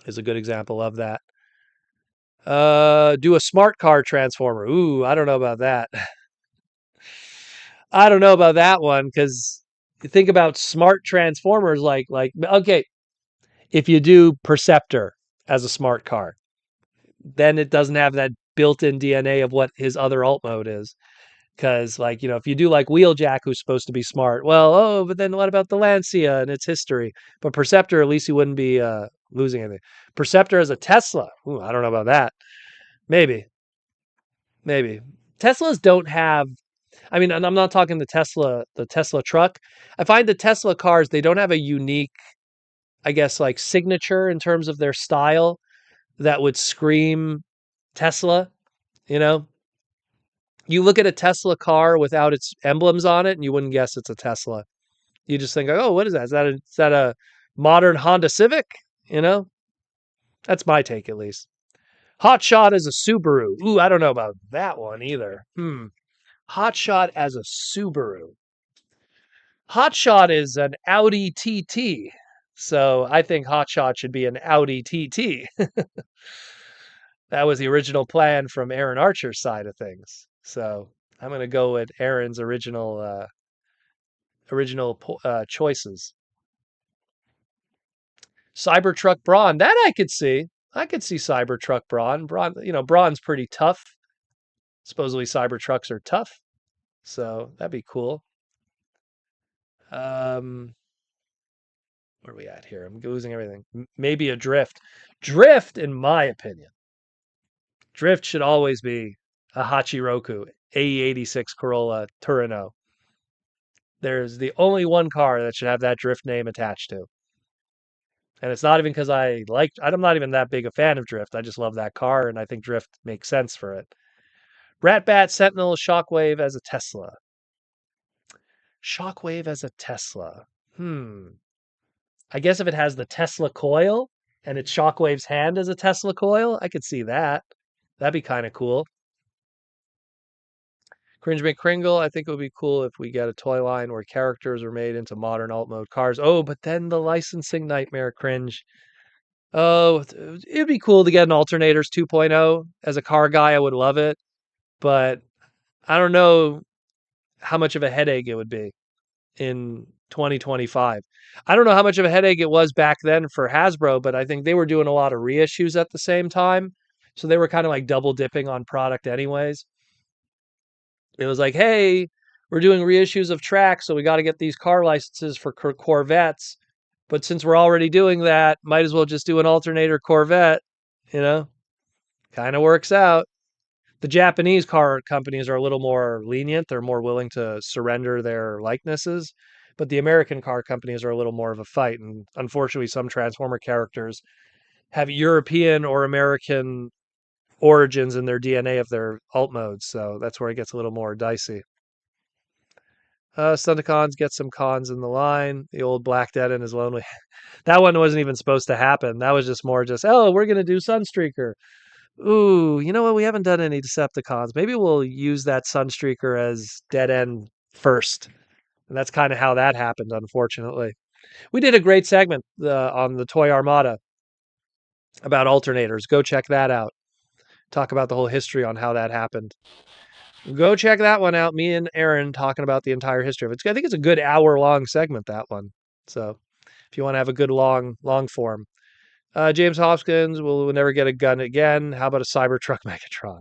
is a good example of that. Do a smart car transformer. Ooh, I don't know about that. I don't know about that one because you think about smart transformers like okay, if you do Perceptor as a smart car, then it doesn't have that built-in DNA of what his other alt mode is. Because, like, if you do like Wheeljack, who's supposed to be smart, well, but then what about the Lancia and its history? But Perceptor, at least he wouldn't be losing anything. Perceptor as a Tesla. Ooh, I don't know about that. Maybe. Maybe. Teslas don't have. I mean, and I'm not talking the Tesla truck. I find the Tesla cars, they don't have a unique, I guess, like signature in terms of their style that would scream Tesla, you know? You look at a Tesla car without its emblems on it, and you wouldn't guess it's a Tesla. You just think, oh, what is that? Is that a modern Honda Civic? You know, that's my take at least. Hot Shot as a Subaru. Ooh, I don't know about that one either. Hot Shot as a Subaru. Hot Shot is an Audi TT. So I think Hot Shot should be an Audi TT. That was the original plan from Aaron Archer's side of things. So I'm going to go with Aaron's original choices. Cybertruck Brawn, that I could see. I could see Cybertruck Brawn. Brawn's pretty tough. Supposedly Cybertrucks are tough, so that'd be cool. Um, where are we at here? I'm losing everything. Maybe a Drift. Drift, in my opinion, Drift should always be a Hachiroku AE86 Corolla Turano. There's the only one car that should have that Drift name attached to. And it's not even because I'm not even that big a fan of Drift. I just love that car, and I think Drift makes sense for it. Ratbat Sentinel Shockwave as a Tesla. Shockwave as a Tesla. I guess if it has the Tesla coil and it's Shockwave's hand as a Tesla coil, I could see that. That'd be kind of cool. Cringe McCringle, I think it would be cool if we get a toy line where characters are made into modern alt mode cars. Oh, but then the licensing nightmare, cringe. Oh, it'd be cool to get an Alternators 2.0. As a car guy, I would love it, but I don't know how much of a headache it would be in 2025. I don't know how much of a headache it was back then for Hasbro, but I think they were doing a lot of reissues at the same time. So they were kind of like double dipping on product anyways. It was like, hey, we're doing reissues of tracks, so we got to get these car licenses for Corvettes. But since we're already doing that, might as well just do an alternator Corvette, you know? Kind of works out. The Japanese car companies are a little more lenient. They're more willing to surrender their likenesses. But the American car companies are a little more of a fight. And unfortunately, some Transformer characters have European or American origins in their DNA of their alt modes. So that's where it gets a little more dicey. Stunticons get some cons in the line. The old Black Dead and his lonely. That one wasn't even supposed to happen. That was just more just, oh, we're going to do Sunstreaker. Ooh, you know what? We haven't done any Decepticons. Maybe we'll use that Sunstreaker as dead end first. And that's kind of how that happened, unfortunately. We did a great segment on the Toy Armada about alternators. Go check that out. Talk about the whole history on how that happened. Go check that one out. Me and Aaron talking about the entire history of it. I think it's a good hour-long segment, that one. So if you want to have a good long form. James Hopkins will never get a gun again. How about a Cybertruck Megatron?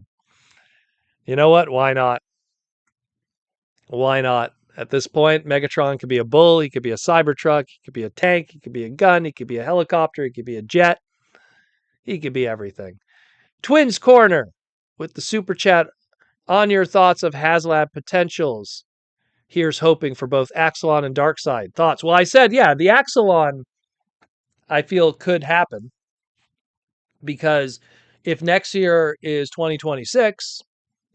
You know what? Why not? Why not? At this point, Megatron could be a bull, he could be a Cybertruck, he could be a tank, he could be a gun, he could be a helicopter, he could be a jet. He could be everything. Twins Corner with the super chat on your thoughts of HasLab potentials. Here's hoping for both Axelon and Darkseid. Thoughts? Well, I said, yeah, the Axelon I feel could happen because if next year is 2026,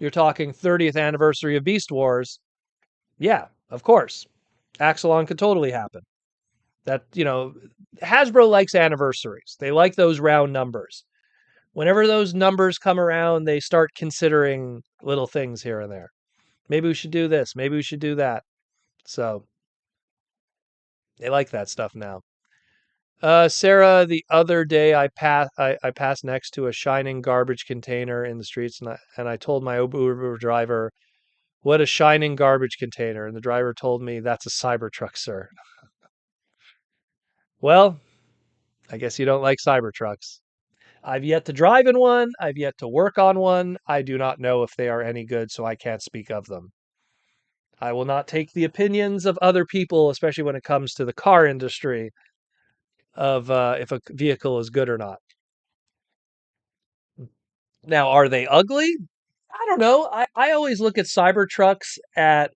you're talking 30th anniversary of Beast Wars. Yeah, of course. Axelon could totally happen. That, Hasbro likes anniversaries. They like those round numbers. Whenever those numbers come around, they start considering little things here and there. Maybe we should do this. Maybe we should do that. So they like that stuff now. Sarah, the other day I passed next to a shining garbage container in the streets, and I told my Uber driver, "What a shining garbage container!" And the driver told me, "That's a Cybertruck, sir." Well, I guess you don't like Cybertrucks. I've yet to drive in one. I've yet to work on one. I do not know if they are any good, so I can't speak of them. I will not take the opinions of other people, especially when it comes to the car industry, of if a vehicle is good or not. Now, are they ugly? I don't know. I always look at Cybertrucks at,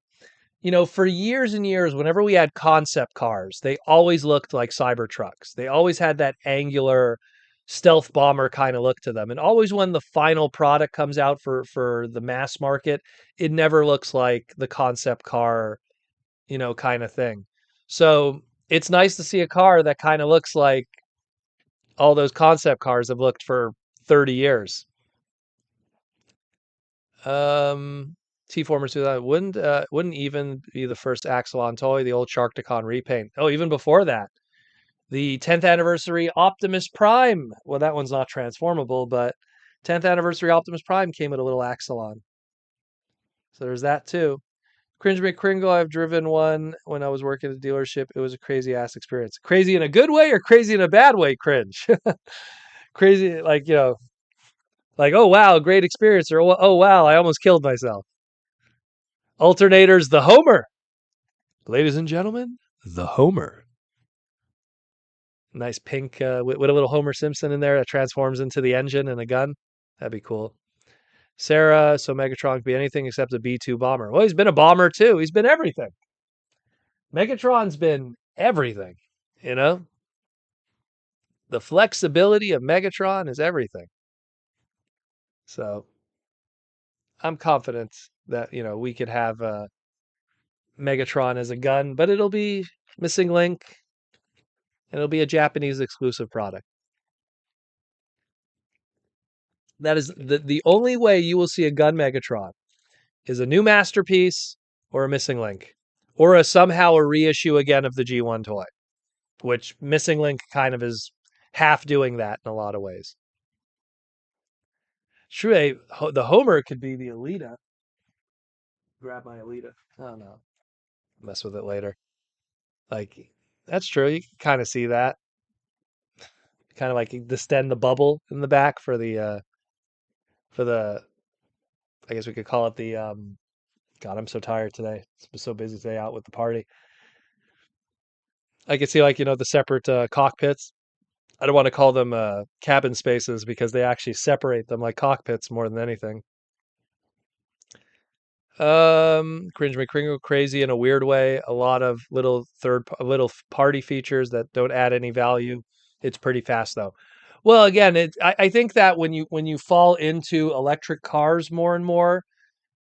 for years and years, whenever we had concept cars, they always looked like Cybertrucks. They always had that angular stealth bomber kind of look to them. And always when the final product comes out for the mass market, it never looks like the concept car, kind of thing. So it's nice to see a car that kind of looks like all those concept cars have looked for 30 years. T-Formers 2000 wouldn't even be the first Axelon toy, the old Sharkticon repaint. Oh, even before that. The 10th anniversary Optimus Prime. Well, that one's not transformable, but 10th anniversary Optimus Prime came with a little Axelon. So there's that too. Cringe McCringle, I've driven one when I was working at the dealership. It was a crazy ass experience. Crazy in a good way or crazy in a bad way, cringe? Crazy, like, oh wow, great experience, or oh wow, I almost killed myself. Alternators, the Homer. Ladies and gentlemen, the Homer. Nice pink with a little Homer Simpson in there that transforms into the engine and a gun. That'd be cool. Sarah, so Megatron could be anything except a B-2 bomber. Well, he's been a bomber too. He's been everything. Megatron's been everything, you know? The flexibility of Megatron is everything. So I'm confident that, we could have Megatron as a gun, but it'll be Missing Link, and it'll be a Japanese exclusive product. That is the only way you will see a gun Megatron is a new masterpiece or a missing link, or somehow a reissue again of the G1 toy, which missing link kind of is half doing that in a lot of ways. True, the Homer could be the Alita. Grab my Alita. Oh no, mess with it later. Like that's true. You can kind of see that, kind of like distend the bubble in the back for the. I guess we could call it the. God, I'm so tired today. It's been so busy today out with the party. I could see like the separate cockpits. I don't want to call them cabin spaces because they actually separate them like cockpits more than anything. Cringe McCringle crazy in a weird way. A lot of little party features that don't add any value. It's pretty fast though. Well, again, I think that when you fall into electric cars more and more,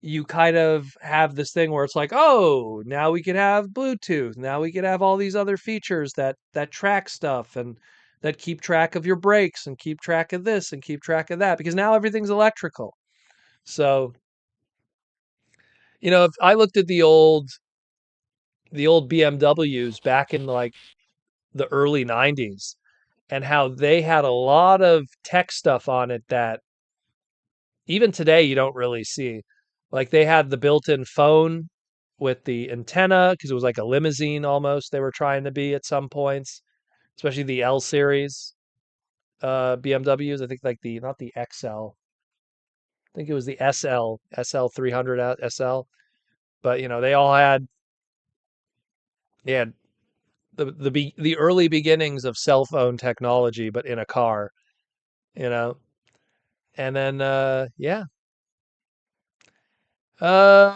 you kind of have this thing where it's like, oh, now we can have Bluetooth. Now we can have all these other features that track stuff and that keep track of your brakes and keep track of this and keep track of that because now everything's electrical. So, if I looked at the old BMWs back in like the early 90s and how they had a lot of tech stuff on it that even today you don't really see. Like they had the built-in phone with the antenna because it was like a limousine almost they were trying to be at some points, especially the L series BMWs. I think like the not the XL. I think it was the SL 300 SL. But they had the early beginnings of cell phone technology, but in a car, you know. And then yeah. Uh,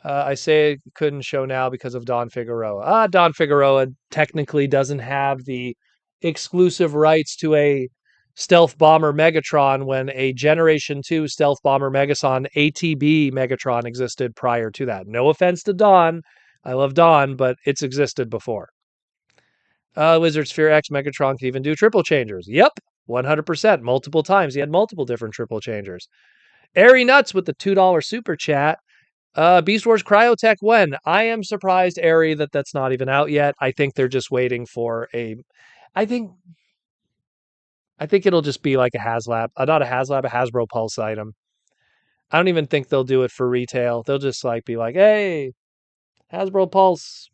I say it couldn't show now because of Don Figueroa. Don Figueroa technically doesn't have the exclusive rights to a stealth bomber Megatron when a Generation 2 stealth bomber Megason ATB Megatron existed prior to that. No offense to Don. I love Don, but it's existed before. Wizard Sphere X Megatron can even do triple changers. Yep, 100%. Multiple times. He had multiple different triple changers. Airy Nuts with the $2 super chat. Beast Wars Cryotech when? I am surprised, Airy, that that's not even out yet. I think they're just waiting for a. I think. I think it'll just be like a HasLab, not a HasLab, a Hasbro Pulse item. I don't even think they'll do it for retail. They'll just like be like, hey, Hasbro Pulse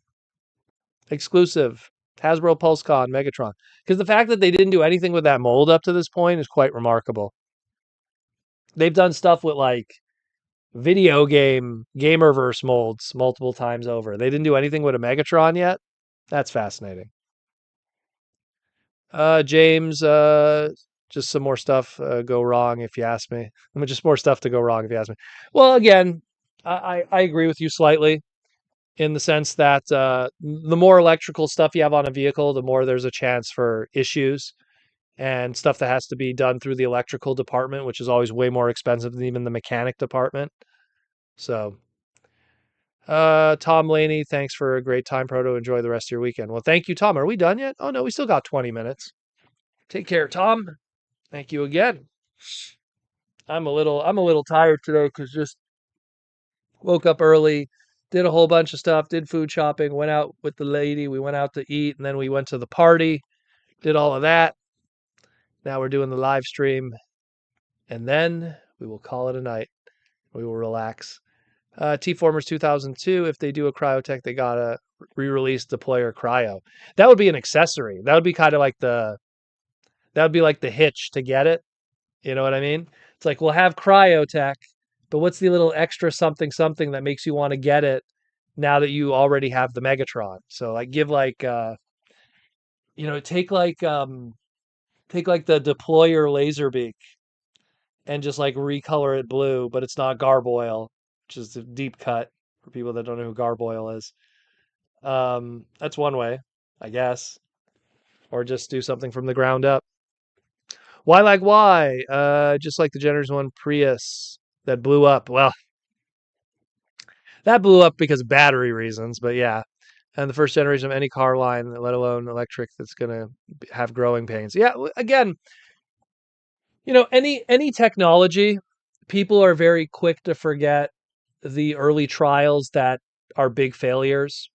exclusive, Hasbro PulseCon Megatron. Because the fact that they didn't do anything with that mold up to this point is quite remarkable. They've done stuff with like video game Gamerverse molds multiple times over. They didn't do anything with a Megatron yet. That's fascinating. James, just some more stuff go wrong if you ask me. I mean, just more stuff to go wrong if you ask me. Well, again, I agree with you slightly in the sense that the more electrical stuff you have on a vehicle, the more there's a chance for issues and stuff that has to be done through the electrical department, which is always way more expensive than even the mechanic department. So, Tom Laney, thanks for a great time, Proto. Enjoy the rest of your weekend. Well, thank you, Tom. Are we done yet? Oh no, we still got 20 minutes. Take care, Tom. Thank you again. I'm a little tired today because just woke up early, did a whole bunch of stuff, did food shopping, went out with the lady, we went out to eat, and then we went to the party, did all of that. Now we're doing the live stream, and then we will call it a night. We will relax. T-Formers 2002, if they do a Cryotech, they gotta re-release Deployer Cryo. That would be an accessory. That would be kind of like the hitch to get it. You know what I mean? It's like we'll have Cryotech, but what's the little extra something something that makes you want to get it now that you already have the Megatron? So like give like take like the Deployer Laserbeak and just like recolor it blue, but it's not Garboil, which is a deep cut for people that don't know who Garboil is. That's one way, I guess, or just do something from the ground up. Why like why? Just like the Generation 1 Prius that blew up. Well, that blew up because of battery reasons, but yeah. And the first generation of any car line, let alone electric, that's going to have growing pains. Yeah, again, Any technology, people are very quick to forget the early trials that are big failures.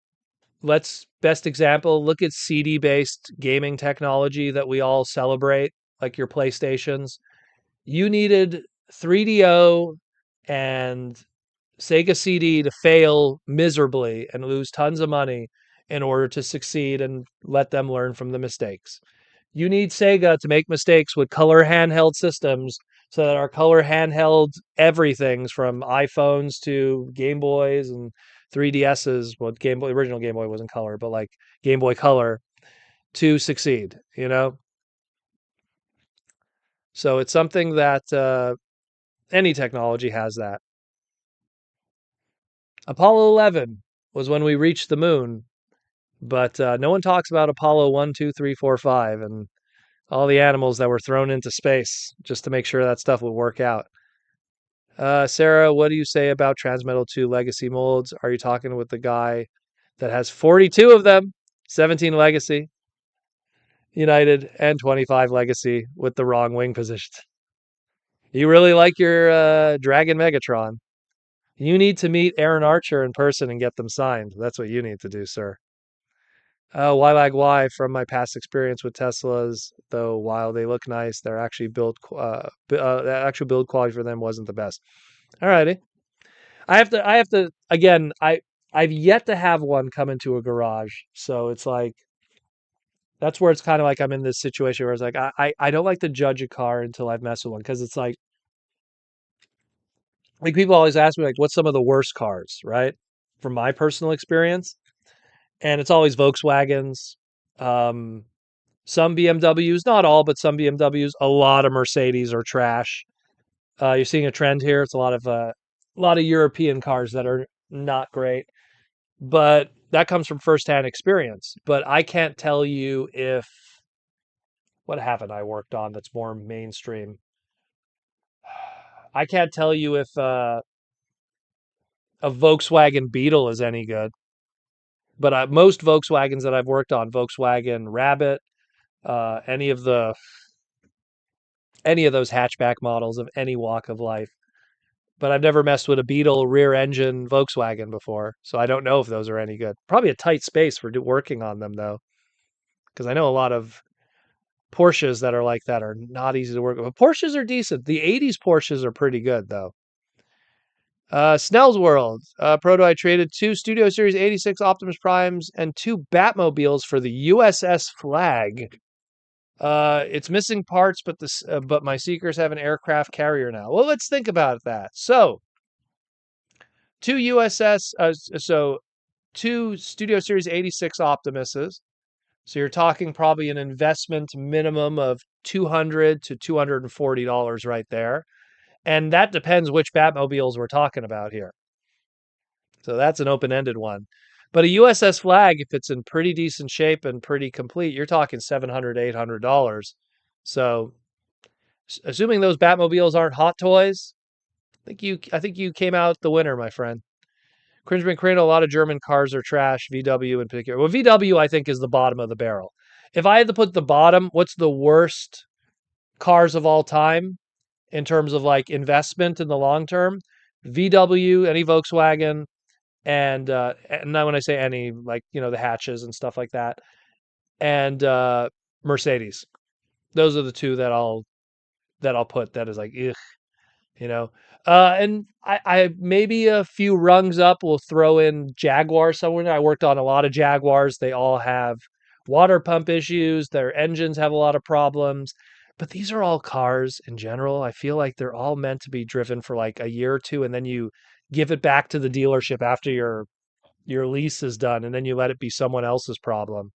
Let's best example, look at CD based gaming technology that we all celebrate, like your PlayStations. You needed 3DO and Sega CD to fail miserably and lose tons of money in order to succeed and let them learn from the mistakes. You need Sega to make mistakes with color handheld systems so that our color handheld everythings from iPhones to Game Boys and 3DSs, well, Game Boy, original Game Boy wasn't color, but like Game Boy Color to succeed. So it's something that any technology has that. Apollo 11 was when we reached the moon, but no one talks about Apollo 1, 2, 3, 4, 5, and all the animals that were thrown into space just to make sure that stuff would work out. Sarah, what do you say about Transmetal 2 legacy molds? Are you talking with the guy that has 42 of them, 17 legacy, United, and 25 legacy with the wrong wing position? You really like your Dragon Megatron. You need to meet Aaron Archer in person and get them signed. That's what you need to do, sir. Why lag why? From my past experience with Teslas, though, while they look nice, their actually the actual build quality for them wasn't the best. Alrighty, I have to again. I've yet to have one come into a garage, so it's like that's where it's kind of like I'm in this situation where it's like I don't like to judge a car until I've messed with one because it's like people always ask me like what's some of the worst cars, right? From my personal experience, and it's always Volkswagens. Um, Some BMWs, not all, but some BMWs. A lot of Mercedes are trash. You're seeing a trend here. It's a lot of European cars that are not great, but that comes from firsthand experience. But I can't tell you if what haven't I worked on that's more mainstream. I can't tell you if a Volkswagen Beetle is any good. But most Volkswagens that I've worked on, Volkswagen Rabbit, uh, any of the any of those hatchback models of any walk of life, but I've never messed with a Beetle rear engine Volkswagen before, so I don't know if those are any good. Probably a tight space for working on them though, because I know a lot of Porsches that are like that are not easy to work with. But Porsches are decent. The '80s Porsches are pretty good though. Snell's World, Proto. I traded two Studio Series '86 Optimus Primes and two Batmobiles for the USS Flag. It's missing parts, but my Seekers have an aircraft carrier now. Well, let's think about that. So two USS, so two Studio Series '86 Optimuses. So you're talking probably an investment minimum of $200 to $240 right there, and that depends which Batmobiles we're talking about here. So that's an open-ended one. But a USS Flag, if it's in pretty decent shape and pretty complete, you're talking $700, $800. So, assuming those Batmobiles aren't hot toys, I think you came out the winner, my friend. Cringeman Crane, a lot of German cars are trash. VW in particular. Well, VW I think is the bottom of the barrel. If I had to put the bottom, what's the worst cars of all time in terms of like investment in the long term? VW, any Volkswagen, and now when I say any, like the hatches and stuff like that, and Mercedes. Those are the two that I'll put. That is like, ugh, you know. And I maybe a few rungs up will throw in Jaguar somewhere. I worked on a lot of Jaguars. They all have water pump issues. Their engines have a lot of problems. But these are all cars in general. I feel like they're all meant to be driven for like a year or two, and then you give it back to the dealership after your lease is done, and then you let it be someone else's problem.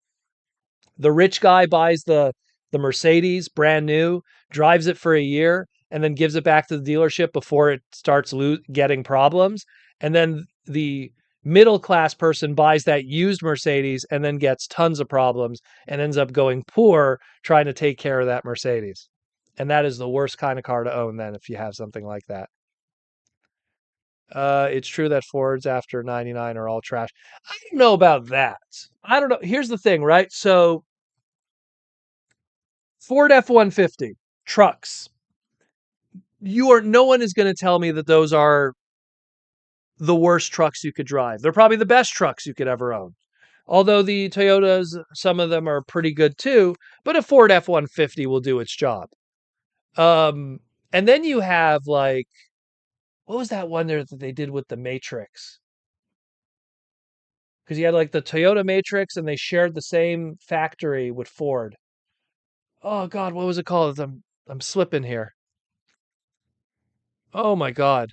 The rich guy buys the Mercedes brand new, drives it for a year, and then gives it back to the dealership before it starts getting problems. And then the middle class person buys that used Mercedes and then gets tons of problems and ends up going poor trying to take care of that Mercedes. And that is the worst kind of car to own then if you have something like that. It's true that Fords after 99 are all trash. I don't know about that. I don't know. Here's the thing, right? So Ford F-150 trucks. no one is going to tell me that those are the worst trucks you could drive. They're probably the best trucks you could ever own. Although the Toyotas, some of them are pretty good too, but a Ford F-150 will do its job. Um, and then you have like, what was that one there that they did with the Matrix? Because you had like the Toyota Matrix and they shared the same factory with Ford. Oh God, what was it called? I'm slipping here. Oh my God,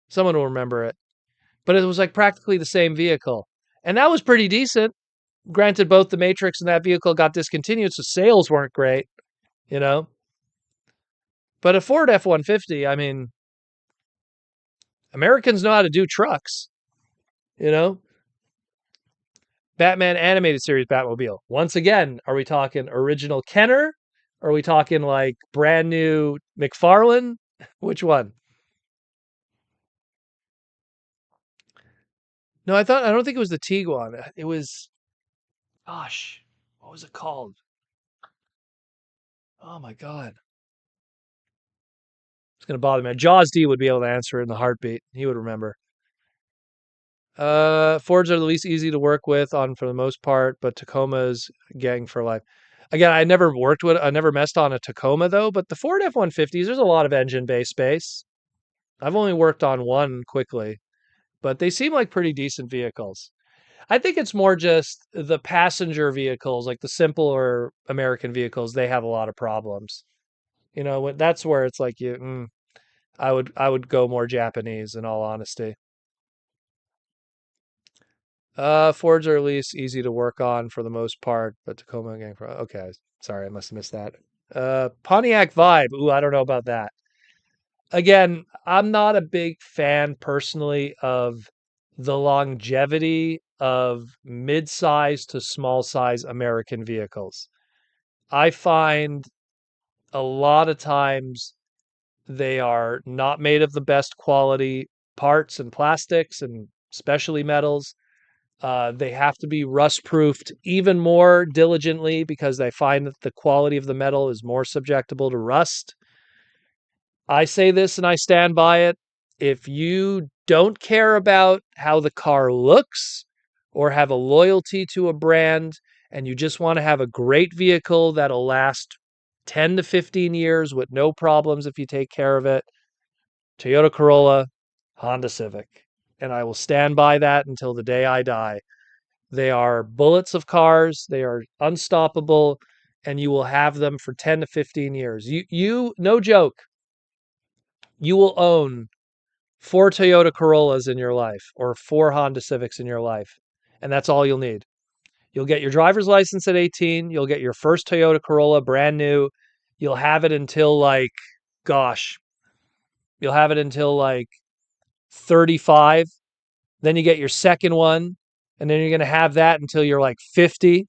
someone will remember it. But it was like practically the same vehicle, and that was pretty decent. Granted, both the Matrix and that vehicle got discontinued, so sales weren't great, you know. But a Ford F-150, I mean, Americans know how to do trucks, you know. Batman animated series Batmobile. Once again, are we talking original Kenner? Are we talking like brand new McFarlane? Which one? No, I don't think it was the Tiguan. It was, gosh, what was it called? Oh my God. It's going to bother me. Jaws D would be able to answer it in the heartbeat. He would remember. Fords are the least easy to work with on for the most part, but Tacoma's gang for life. Again, I never messed on a Tacoma though, but the Ford F-150s, there's a lot of engine bay space. I've only worked on one quickly, but they seem like pretty decent vehicles. I think it's more just the passenger vehicles, like the simpler American vehicles, they have a lot of problems. You know, that's where it's like I would go more Japanese in all honesty. Fords are at least easy to work on for the most part, but Tacoma gang for okay. Sorry, I must have missed that. Pontiac Vibe. Ooh, I don't know about that. Again, I'm not a big fan personally of the longevity of mid-size to small size American vehicles. I find a lot of times they are not made of the best quality parts and plastics and especially metals. They have to be rust proofed even more diligently because I find that the quality of the metal is more susceptible to rust. I say this and I stand by it. If you don't care about how the car looks or have a loyalty to a brand and you just want to have a great vehicle that'll last 10 to 15 years with no problems if you take care of it, Toyota Corolla, Honda Civic. And I will stand by that until the day I die. They are bullets of cars. They are unstoppable, and you will have them for 10 to 15 years. No joke, you will own four Toyota Corollas in your life or four Honda Civics in your life, and that's all you'll need. You'll get your driver's license at 18. You'll get your first Toyota Corolla brand new. You'll have it until like, gosh, you'll have it until like 35. Then you get your second one, and then you're going to have that until you're like 50.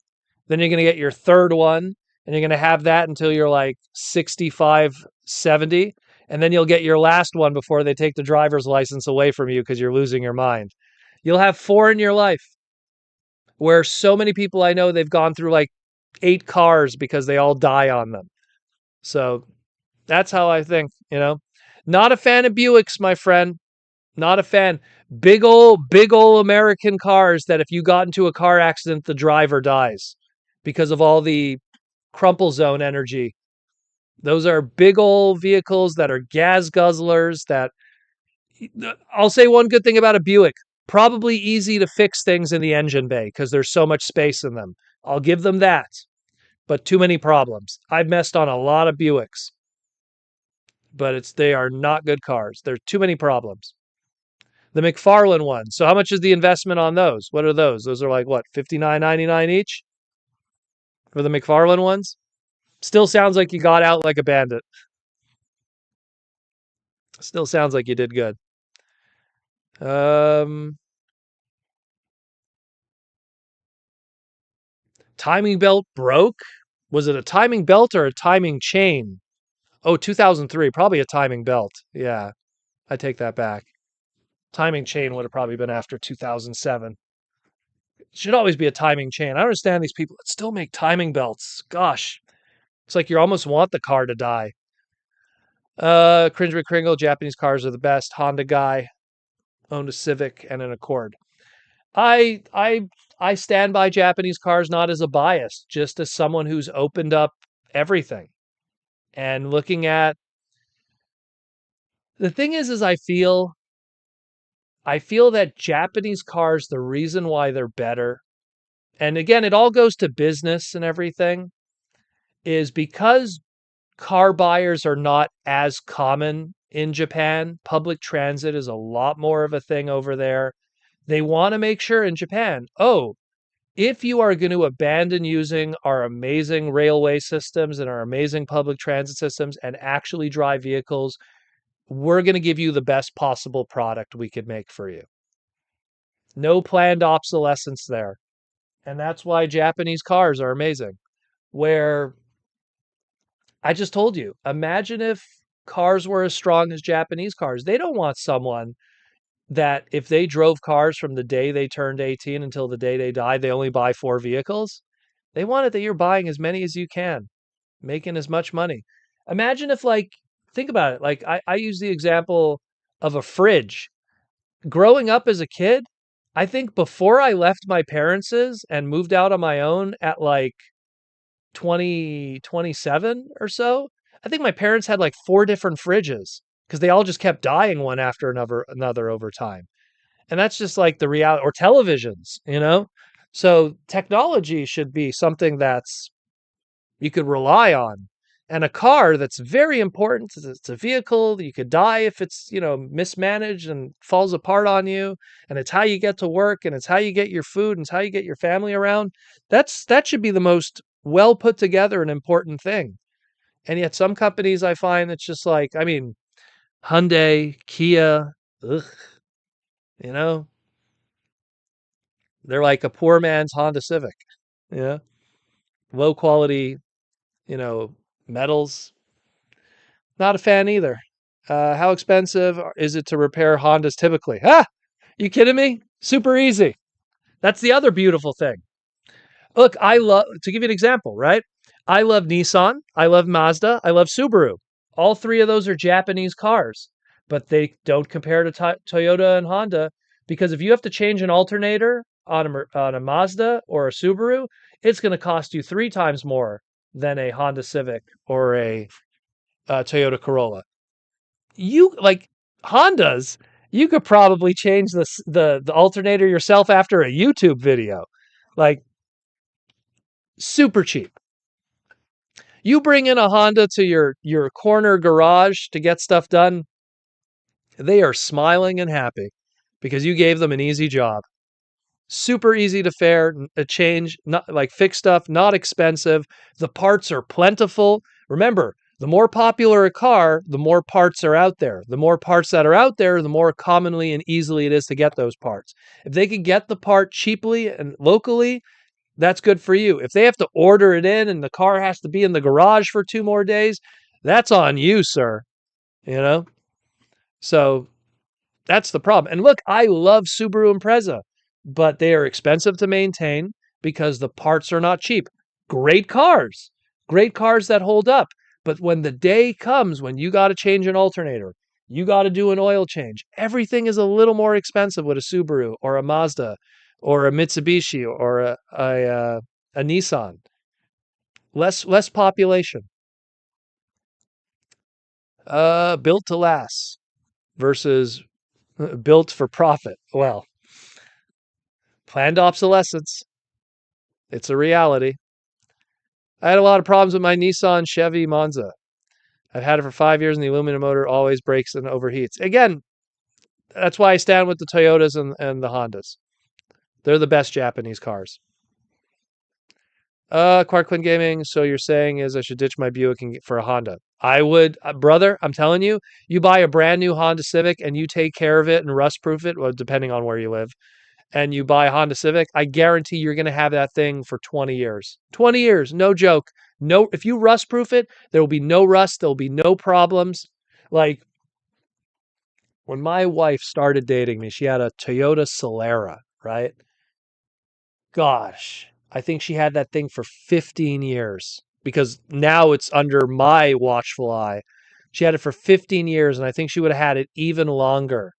Then you're going to get your third one, and you're going to have that until you're like 65, 70. And then you'll get your last one before they take the driver's license away from you because you're losing your mind. You'll have four in your life, where so many people I know, they've gone through like 8 cars because they all die on them. So that's how I think, you know. Not a fan of Buicks, my friend. Not a fan. Big old American cars that if you got into a car accident, the driver dies because of all the crumple zone energy. Those are big old vehicles that are gas guzzlers that I'll say one good thing about a Buick. Probably easy to fix things in the engine bay because there's so much space in them. I'll give them that. But too many problems. I've messed on a lot of Buicks, but they are not good cars. There's too many problems. The McFarlane ones. So how much is the investment on those? What are those? Those are like what, $59.99 each for the McFarlane ones? Still sounds like you got out like a bandit. Still sounds like you did good. Um, Timing belt broke. Was it a timing belt or a timing chain? Oh, 2003, probably a timing belt. Yeah, I take that back. Timing chain would have probably been after 2007. It should always be a timing chain. I understand these people that still make timing belts. Gosh, it's like you almost want the car to die. Cringe McCringle, Japanese cars are the best. Honda guy, owned a Civic and an Accord. I I I stand by Japanese cars not as a bias, just as someone who's opened up everything and looking at the thing is I feel that Japanese cars, the reason why they're better, and again, it all goes to business and everything, is because car buyers are not as common in Japan. Public transit is a lot more of a thing over there. They want to make sure in Japan, oh, if you are going to abandon using our amazing railway systems and our amazing public transit systems and actually drive vehicles, we're going to give you the best possible product we could make for you. No planned obsolescence there. And that's why Japanese cars are amazing. Where I just told you, imagine if cars were as strong as Japanese cars. They don't want someone that if they drove cars from the day they turned 18 until the day they died, they only buy 4 vehicles. They want it that you're buying as many as you can, making as much money. Imagine if, like, think about it. Like, I use the example of a fridge. Growing up as a kid, I think before I left my parents's and moved out on my own at like 2027 or so, I think my parents had like 4 different fridges because they all just kept dying one after another over time. And that's just like the reality, or televisions. So technology should be something that's you could rely on. And a car that's very important. It's a vehicle. You could die if it's mismanaged and falls apart on you. And it's how you get to work, and it's how you get your food, and it's how you get your family around. That should be the most well put together and important thing. And yet some companies I find it's just like, I mean, Hyundai, Kia, ugh, you know, they're like a poor man's Honda Civic. Yeah. Low quality, you know, metals. Not a fan either. How expensive is it to repair Hondas typically? You kidding me? Super easy. That's the other beautiful thing. Look, I love, to give you an example, right? I love Nissan, I love Mazda, I love Subaru. All three of those are Japanese cars, but they don't compare to Toyota and Honda because if you have to change an alternator on a Mazda or a Subaru, it's going to cost you 3 times more than a Honda Civic or a Toyota Corolla. You like Hondas, you could probably change the alternator yourself after a YouTube video. Like super cheap. You bring in a Honda to your corner garage to get stuff done, they are smiling and happy because you gave them an easy job. Super easy to change, not like fix stuff, not expensive. The parts are plentiful. Remember, the more popular a car, the more parts are out there. The more parts that are out there, the more commonly and easily it is to get those parts. If they can get the part cheaply and locally, that's good for you. If they have to order it in and the car has to be in the garage for 2 more days, that's on you, sir. You know? So that's the problem. And look, I love Subaru Impreza, but they are expensive to maintain because the parts are not cheap. Great cars, great cars that hold up. But when the day comes when you got to change an alternator, you got to do an oil change, everything is a little more expensive with a Subaru or a Mazda or a Mitsubishi or a Nissan. Less population. Built to last versus built for profit. Well, planned obsolescence. It's a reality. I had a lot of problems with my Nissan Chevy Monza. I've had it for 5 years and the aluminum motor always breaks and overheats. Again, that's why I stand with the Toyotas and the Hondas. They're the best Japanese cars. Quark Quinn Gaming. So you're saying is I should ditch my Buick and get for a Honda. I would, brother. I'm telling you, you buy a brand new Honda Civic and you take care of it and rust proof it. Well, depending on where you live, and you buy a Honda Civic, I guarantee you're going to have that thing for 20 years. 20 years, no joke. No, if you rust proof it, there will be no rust. There will be no problems. Like when my wife started dating me, she had a Toyota Solera, right? Gosh, I think she had that thing for 15 years because now it's under my watchful eye. She had it for 15 years, and I think she would have had it even longer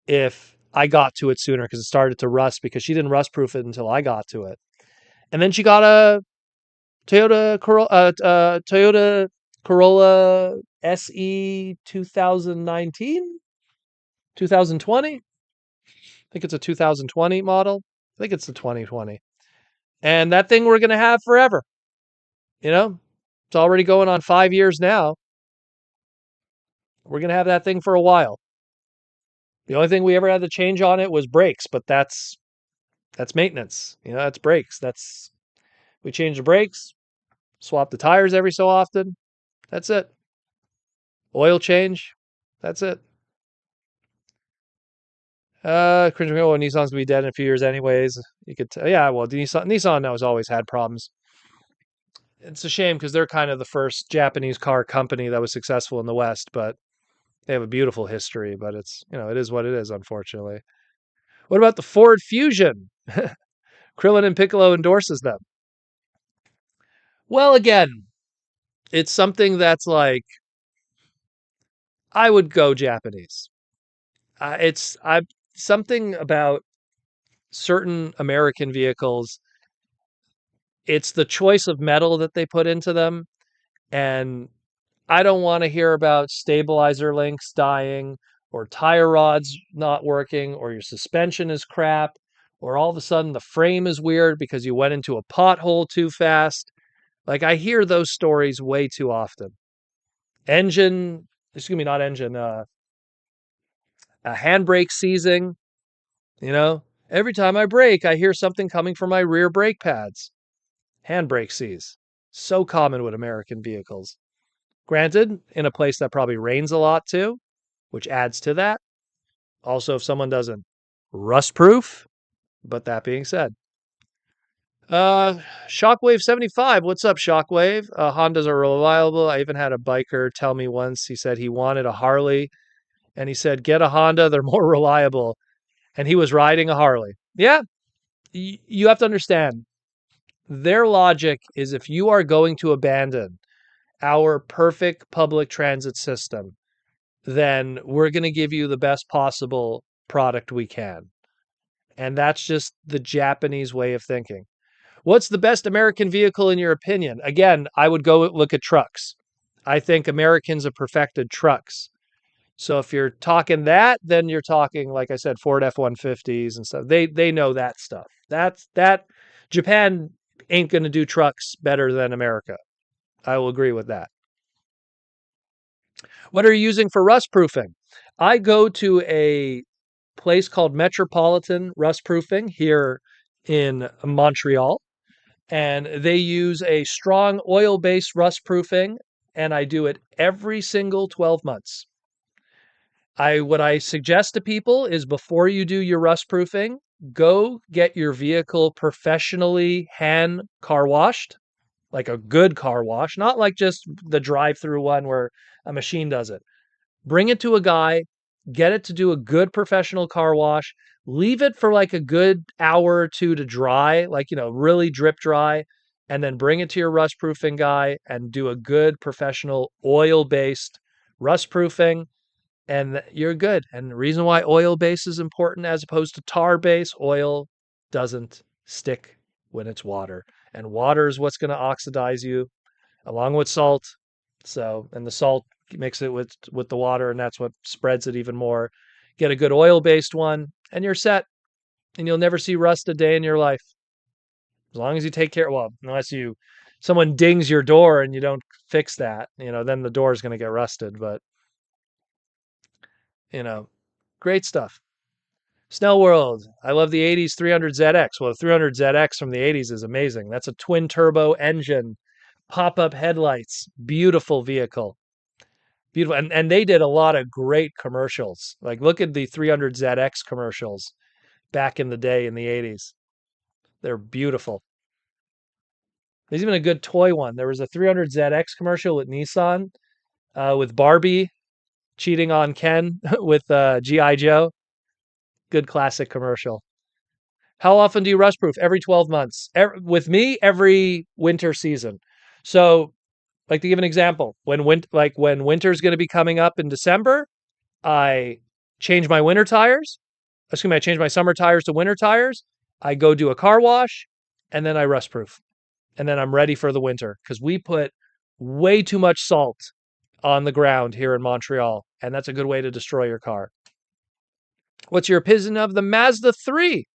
if I got to it sooner because it started to rust because she didn't rust proof it until I got to it. And then she got a Toyota Corolla SE 2019, 2020. I think it's a 2020 model. I think it's the 2020. And that thing we're going to have forever. You know, it's already going on 5 years now. We're going to have that thing for a while. The only thing we ever had to change on it was brakes, but that's maintenance. That's brakes. We change the brakes, swap the tires every so often. That's it. Oil change. That's it. Cringe. Oh, Nissan's gonna be dead in a few years, anyways. You could, yeah. Well, Nissan now has always had problems. It's a shame because they're kind of the first Japanese car company that was successful in the West, but they have a beautiful history. But it is what it is, unfortunately. What about the Ford Fusion? Krillin and Piccolo endorses them. Well, again, it's something that's like I would go Japanese. It's I something about certain American vehicles. It's the choice of metal that they put into them, and I don't want to hear about stabilizer links dying or tire rods not working or your suspension is crap or all of a sudden the frame is weird because you went into a pothole too fast. Like I hear those stories way too often. Engine, excuse me, not engine, a handbrake seizing, you know. Every time I brake, I hear something coming from my rear brake pads. Handbrake seize. So common with American vehicles. Granted, in a place that probably rains a lot too, which adds to that. Also, if someone doesn't rust proof, but that being said. Shockwave 75. What's up, Shockwave? Hondas are reliable. I even had a biker tell me once, he said he wanted a Harley and he said, get a Honda, they're more reliable. And he was riding a Harley. Yeah, you have to understand. Their logic is if you are going to abandon our perfect public transit system, then we're going to give you the best possible product we can. And that's just the Japanese way of thinking. What's the best American vehicle in your opinion? Again, I would go look at trucks. I think Americans have perfected trucks. So if you're talking that, then you're talking, like I said, Ford F-150s and stuff. They know that stuff. That Japan ain't going to do trucks better than America. I will agree with that. What are you using for rust proofing? I go to a place called Metropolitan Rust Proofing here in Montreal, and they use a strong oil-based rust proofing, and I do it every single 12 months. What I suggest to people is before you do your rust proofing, go get your vehicle professionally hand car washed, like a good car wash, not like just the drive-through one where a machine does it. Bring it to a guy, get it to do a good professional car wash, leave it for like a good hour or two to dry, like, really drip dry, and then bring it to your rust proofing guy and do a good professional oil-based rust proofing, and you're good. And the reason why oil base is important as opposed to tar base, oil doesn't stick when it's water. And water is what's going to oxidize you along with salt. So, and the salt mix it with the water, and that's what spreads it even more. Get a good oil-based one, and you're set. And you'll never see rust a day in your life. As long as you take care, well, unless someone dings your door and you don't fix that, then the door is going to get rusted. But, you know, great stuff. Snell World. I love the 80s 300ZX. Well, the 300ZX from the 80s is amazing. That's a twin turbo engine, pop-up headlights, beautiful vehicle. Beautiful. And they did a lot of great commercials. Like look at the 300ZX commercials back in the day in the 80s. They're beautiful. There's even a good toy one. There was a 300ZX commercial with Nissan, with Barbie cheating on Ken with G.I. Joe. Good classic commercial. How often do you rust proof? Every 12 months. With me, every winter season. So Like to give an example, when winter's going to be coming up in December, I change my winter tires. Excuse me, I change my summer tires to winter tires. I go do a car wash, and then I rust proof, and then I'm ready for the winter because we put way too much salt on the ground here in Montreal, and that's a good way to destroy your car. What's your opinion of the Mazda 3?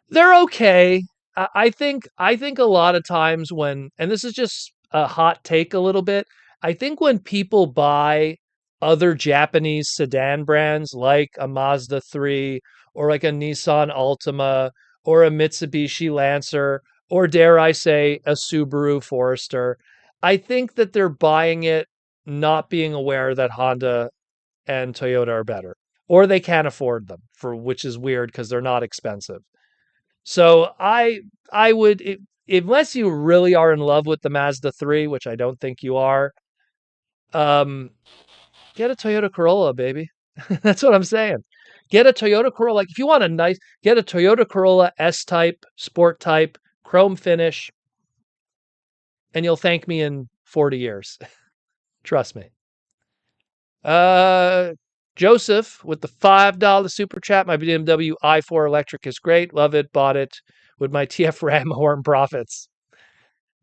They're okay. I think a lot of times when, and this is just a hot take a little bit, I think when people buy other Japanese sedan brands like a Mazda 3 or like a Nissan Altima or a Mitsubishi Lancer or dare I say a Subaru Forester, I think that they're buying it not being aware that Honda and Toyota are better or they can't afford them, for which is weird because they're not expensive. So I would, unless you really are in love with the Mazda 3, which I don't think you are, um, get a Toyota Corolla, baby. That's what I'm saying. Get a Toyota Corolla. Like if you want a nice, get a Toyota Corolla S type, sport type, chrome finish, and you'll thank me in 40 years. Trust me. Uh, Joseph with the $5 super chat. My BMW i4 electric is great. Love it. Bought it with my TF Ram horn profits.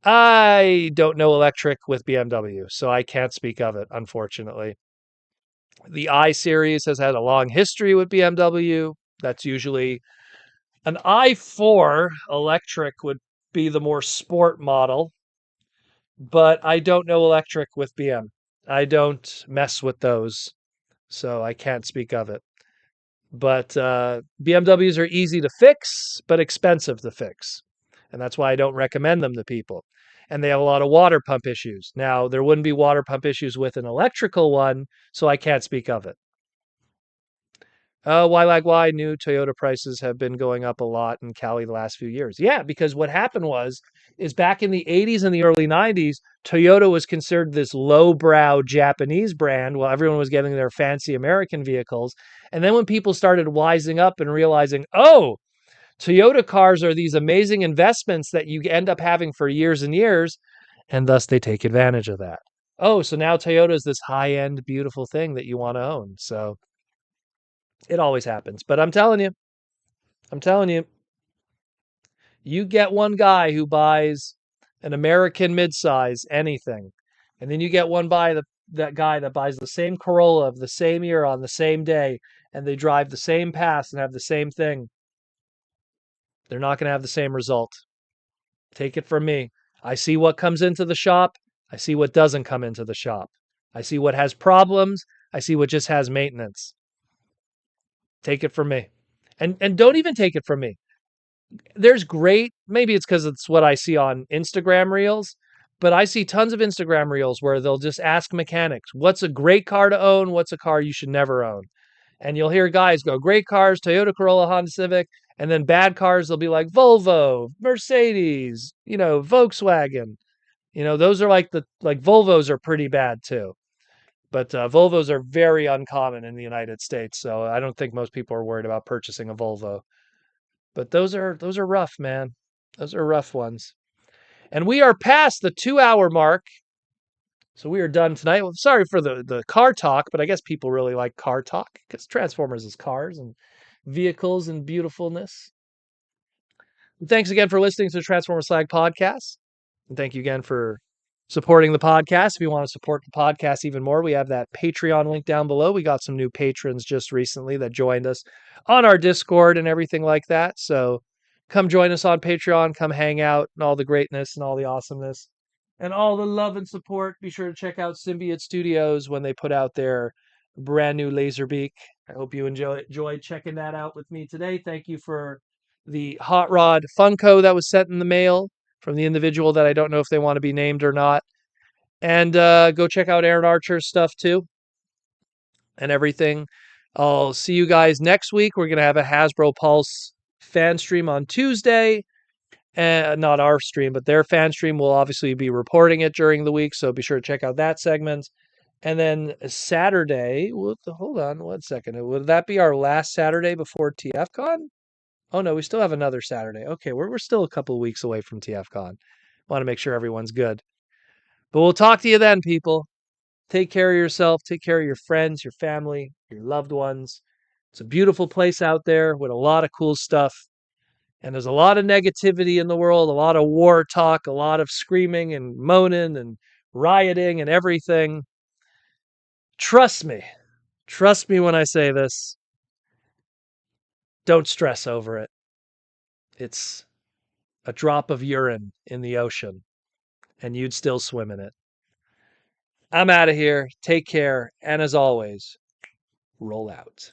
I don't know electric with BMW, so I can't speak of it, unfortunately. The i series has had a long history with BMW. That's usually an i4 electric would be the more sport model, but I don't know electric with BM. I don't mess with those, so I can't speak of it. But BMWs are easy to fix, but expensive to fix. And that's why I don't recommend them to people. And they have a lot of water pump issues. Now, there wouldn't be water pump issues with an electrical one, so I can't speak of it. Why new Toyota prices have been going up a lot in Cali the last few years. Yeah, because what happened is back in the 80s and the early 90s, Toyota was considered this lowbrow Japanese brand while everyone was getting their fancy American vehicles. And then when people started wising up and realizing, oh, Toyota cars are these amazing investments that you end up having for years and years, and thus they take advantage of that. Oh, so now Toyota is this high-end, beautiful thing that you want to own. So it always happens. But I'm telling you, you get one guy who buys an American midsize, anything, and then you get that guy that buys the same Corolla of the same year on the same day, and they drive the same pass and have the same thing. They're not going to have the same result. Take it from me. I see what comes into the shop. I see what doesn't come into the shop. I see what has problems. I see what just has maintenance. Take it from me. And don't even take it from me. There's great, maybe it's because it's what I see on Instagram reels, but I see tons of Instagram reels where they'll just ask mechanics, what's a great car to own? What's a car you should never own? And you'll hear guys go, great cars, Toyota Corolla, Honda Civic. And then bad cars, they'll be like Volvo, Mercedes, Volkswagen. Those are like Volvos are pretty bad too. But Volvos are very uncommon in the United States. So I don't think most people are worried about purchasing a Volvo. But those are rough, man. Those are rough ones. And we are past the 2-hour mark. So we are done tonight. Well, sorry for the car talk, but I guess people really like car talk because Transformers is cars and vehicles and beautifulness. And thanks again for listening to the Transformers Slag podcast. And thank you again for supporting the podcast. If you want to support the podcast even more, we have that Patreon link down below. We got some new patrons just recently that joined us on our Discord and everything like that. So come join us on Patreon, come hang out and all the greatness and all the awesomeness and all the love and support. Be sure to check out Symbiote Studios when they put out their brand new Laserbeak. I hope you enjoyed checking that out with me today. Thank you for the Hot Rod Funko that was sent in the mail from the individual that I don't know if they want to be named or not. And go check out Aaron Archer's stuff too and everything. I'll see you guys next week. We're going to have a Hasbro Pulse fan stream on Tuesday. Not our stream, but their fan stream. Will obviously be reporting it during the week, so be sure to check out that segment. And then Saturday, hold on one second. Would that be our last Saturday before TFCon? Oh no, we still have another Saturday. Okay, we're still a couple of weeks away from TFCon. Want to make sure everyone's good. But we'll talk to you then, people. Take care of yourself. Take care of your friends, your family, your loved ones. It's a beautiful place out there with a lot of cool stuff. And there's a lot of negativity in the world, a lot of war talk, a lot of screaming and moaning and rioting and everything. Trust me. Trust me when I say this. Don't stress over it. It's a drop of urine in the ocean, and you'd still swim in it. I'm out of here. Take care. And as always, roll out.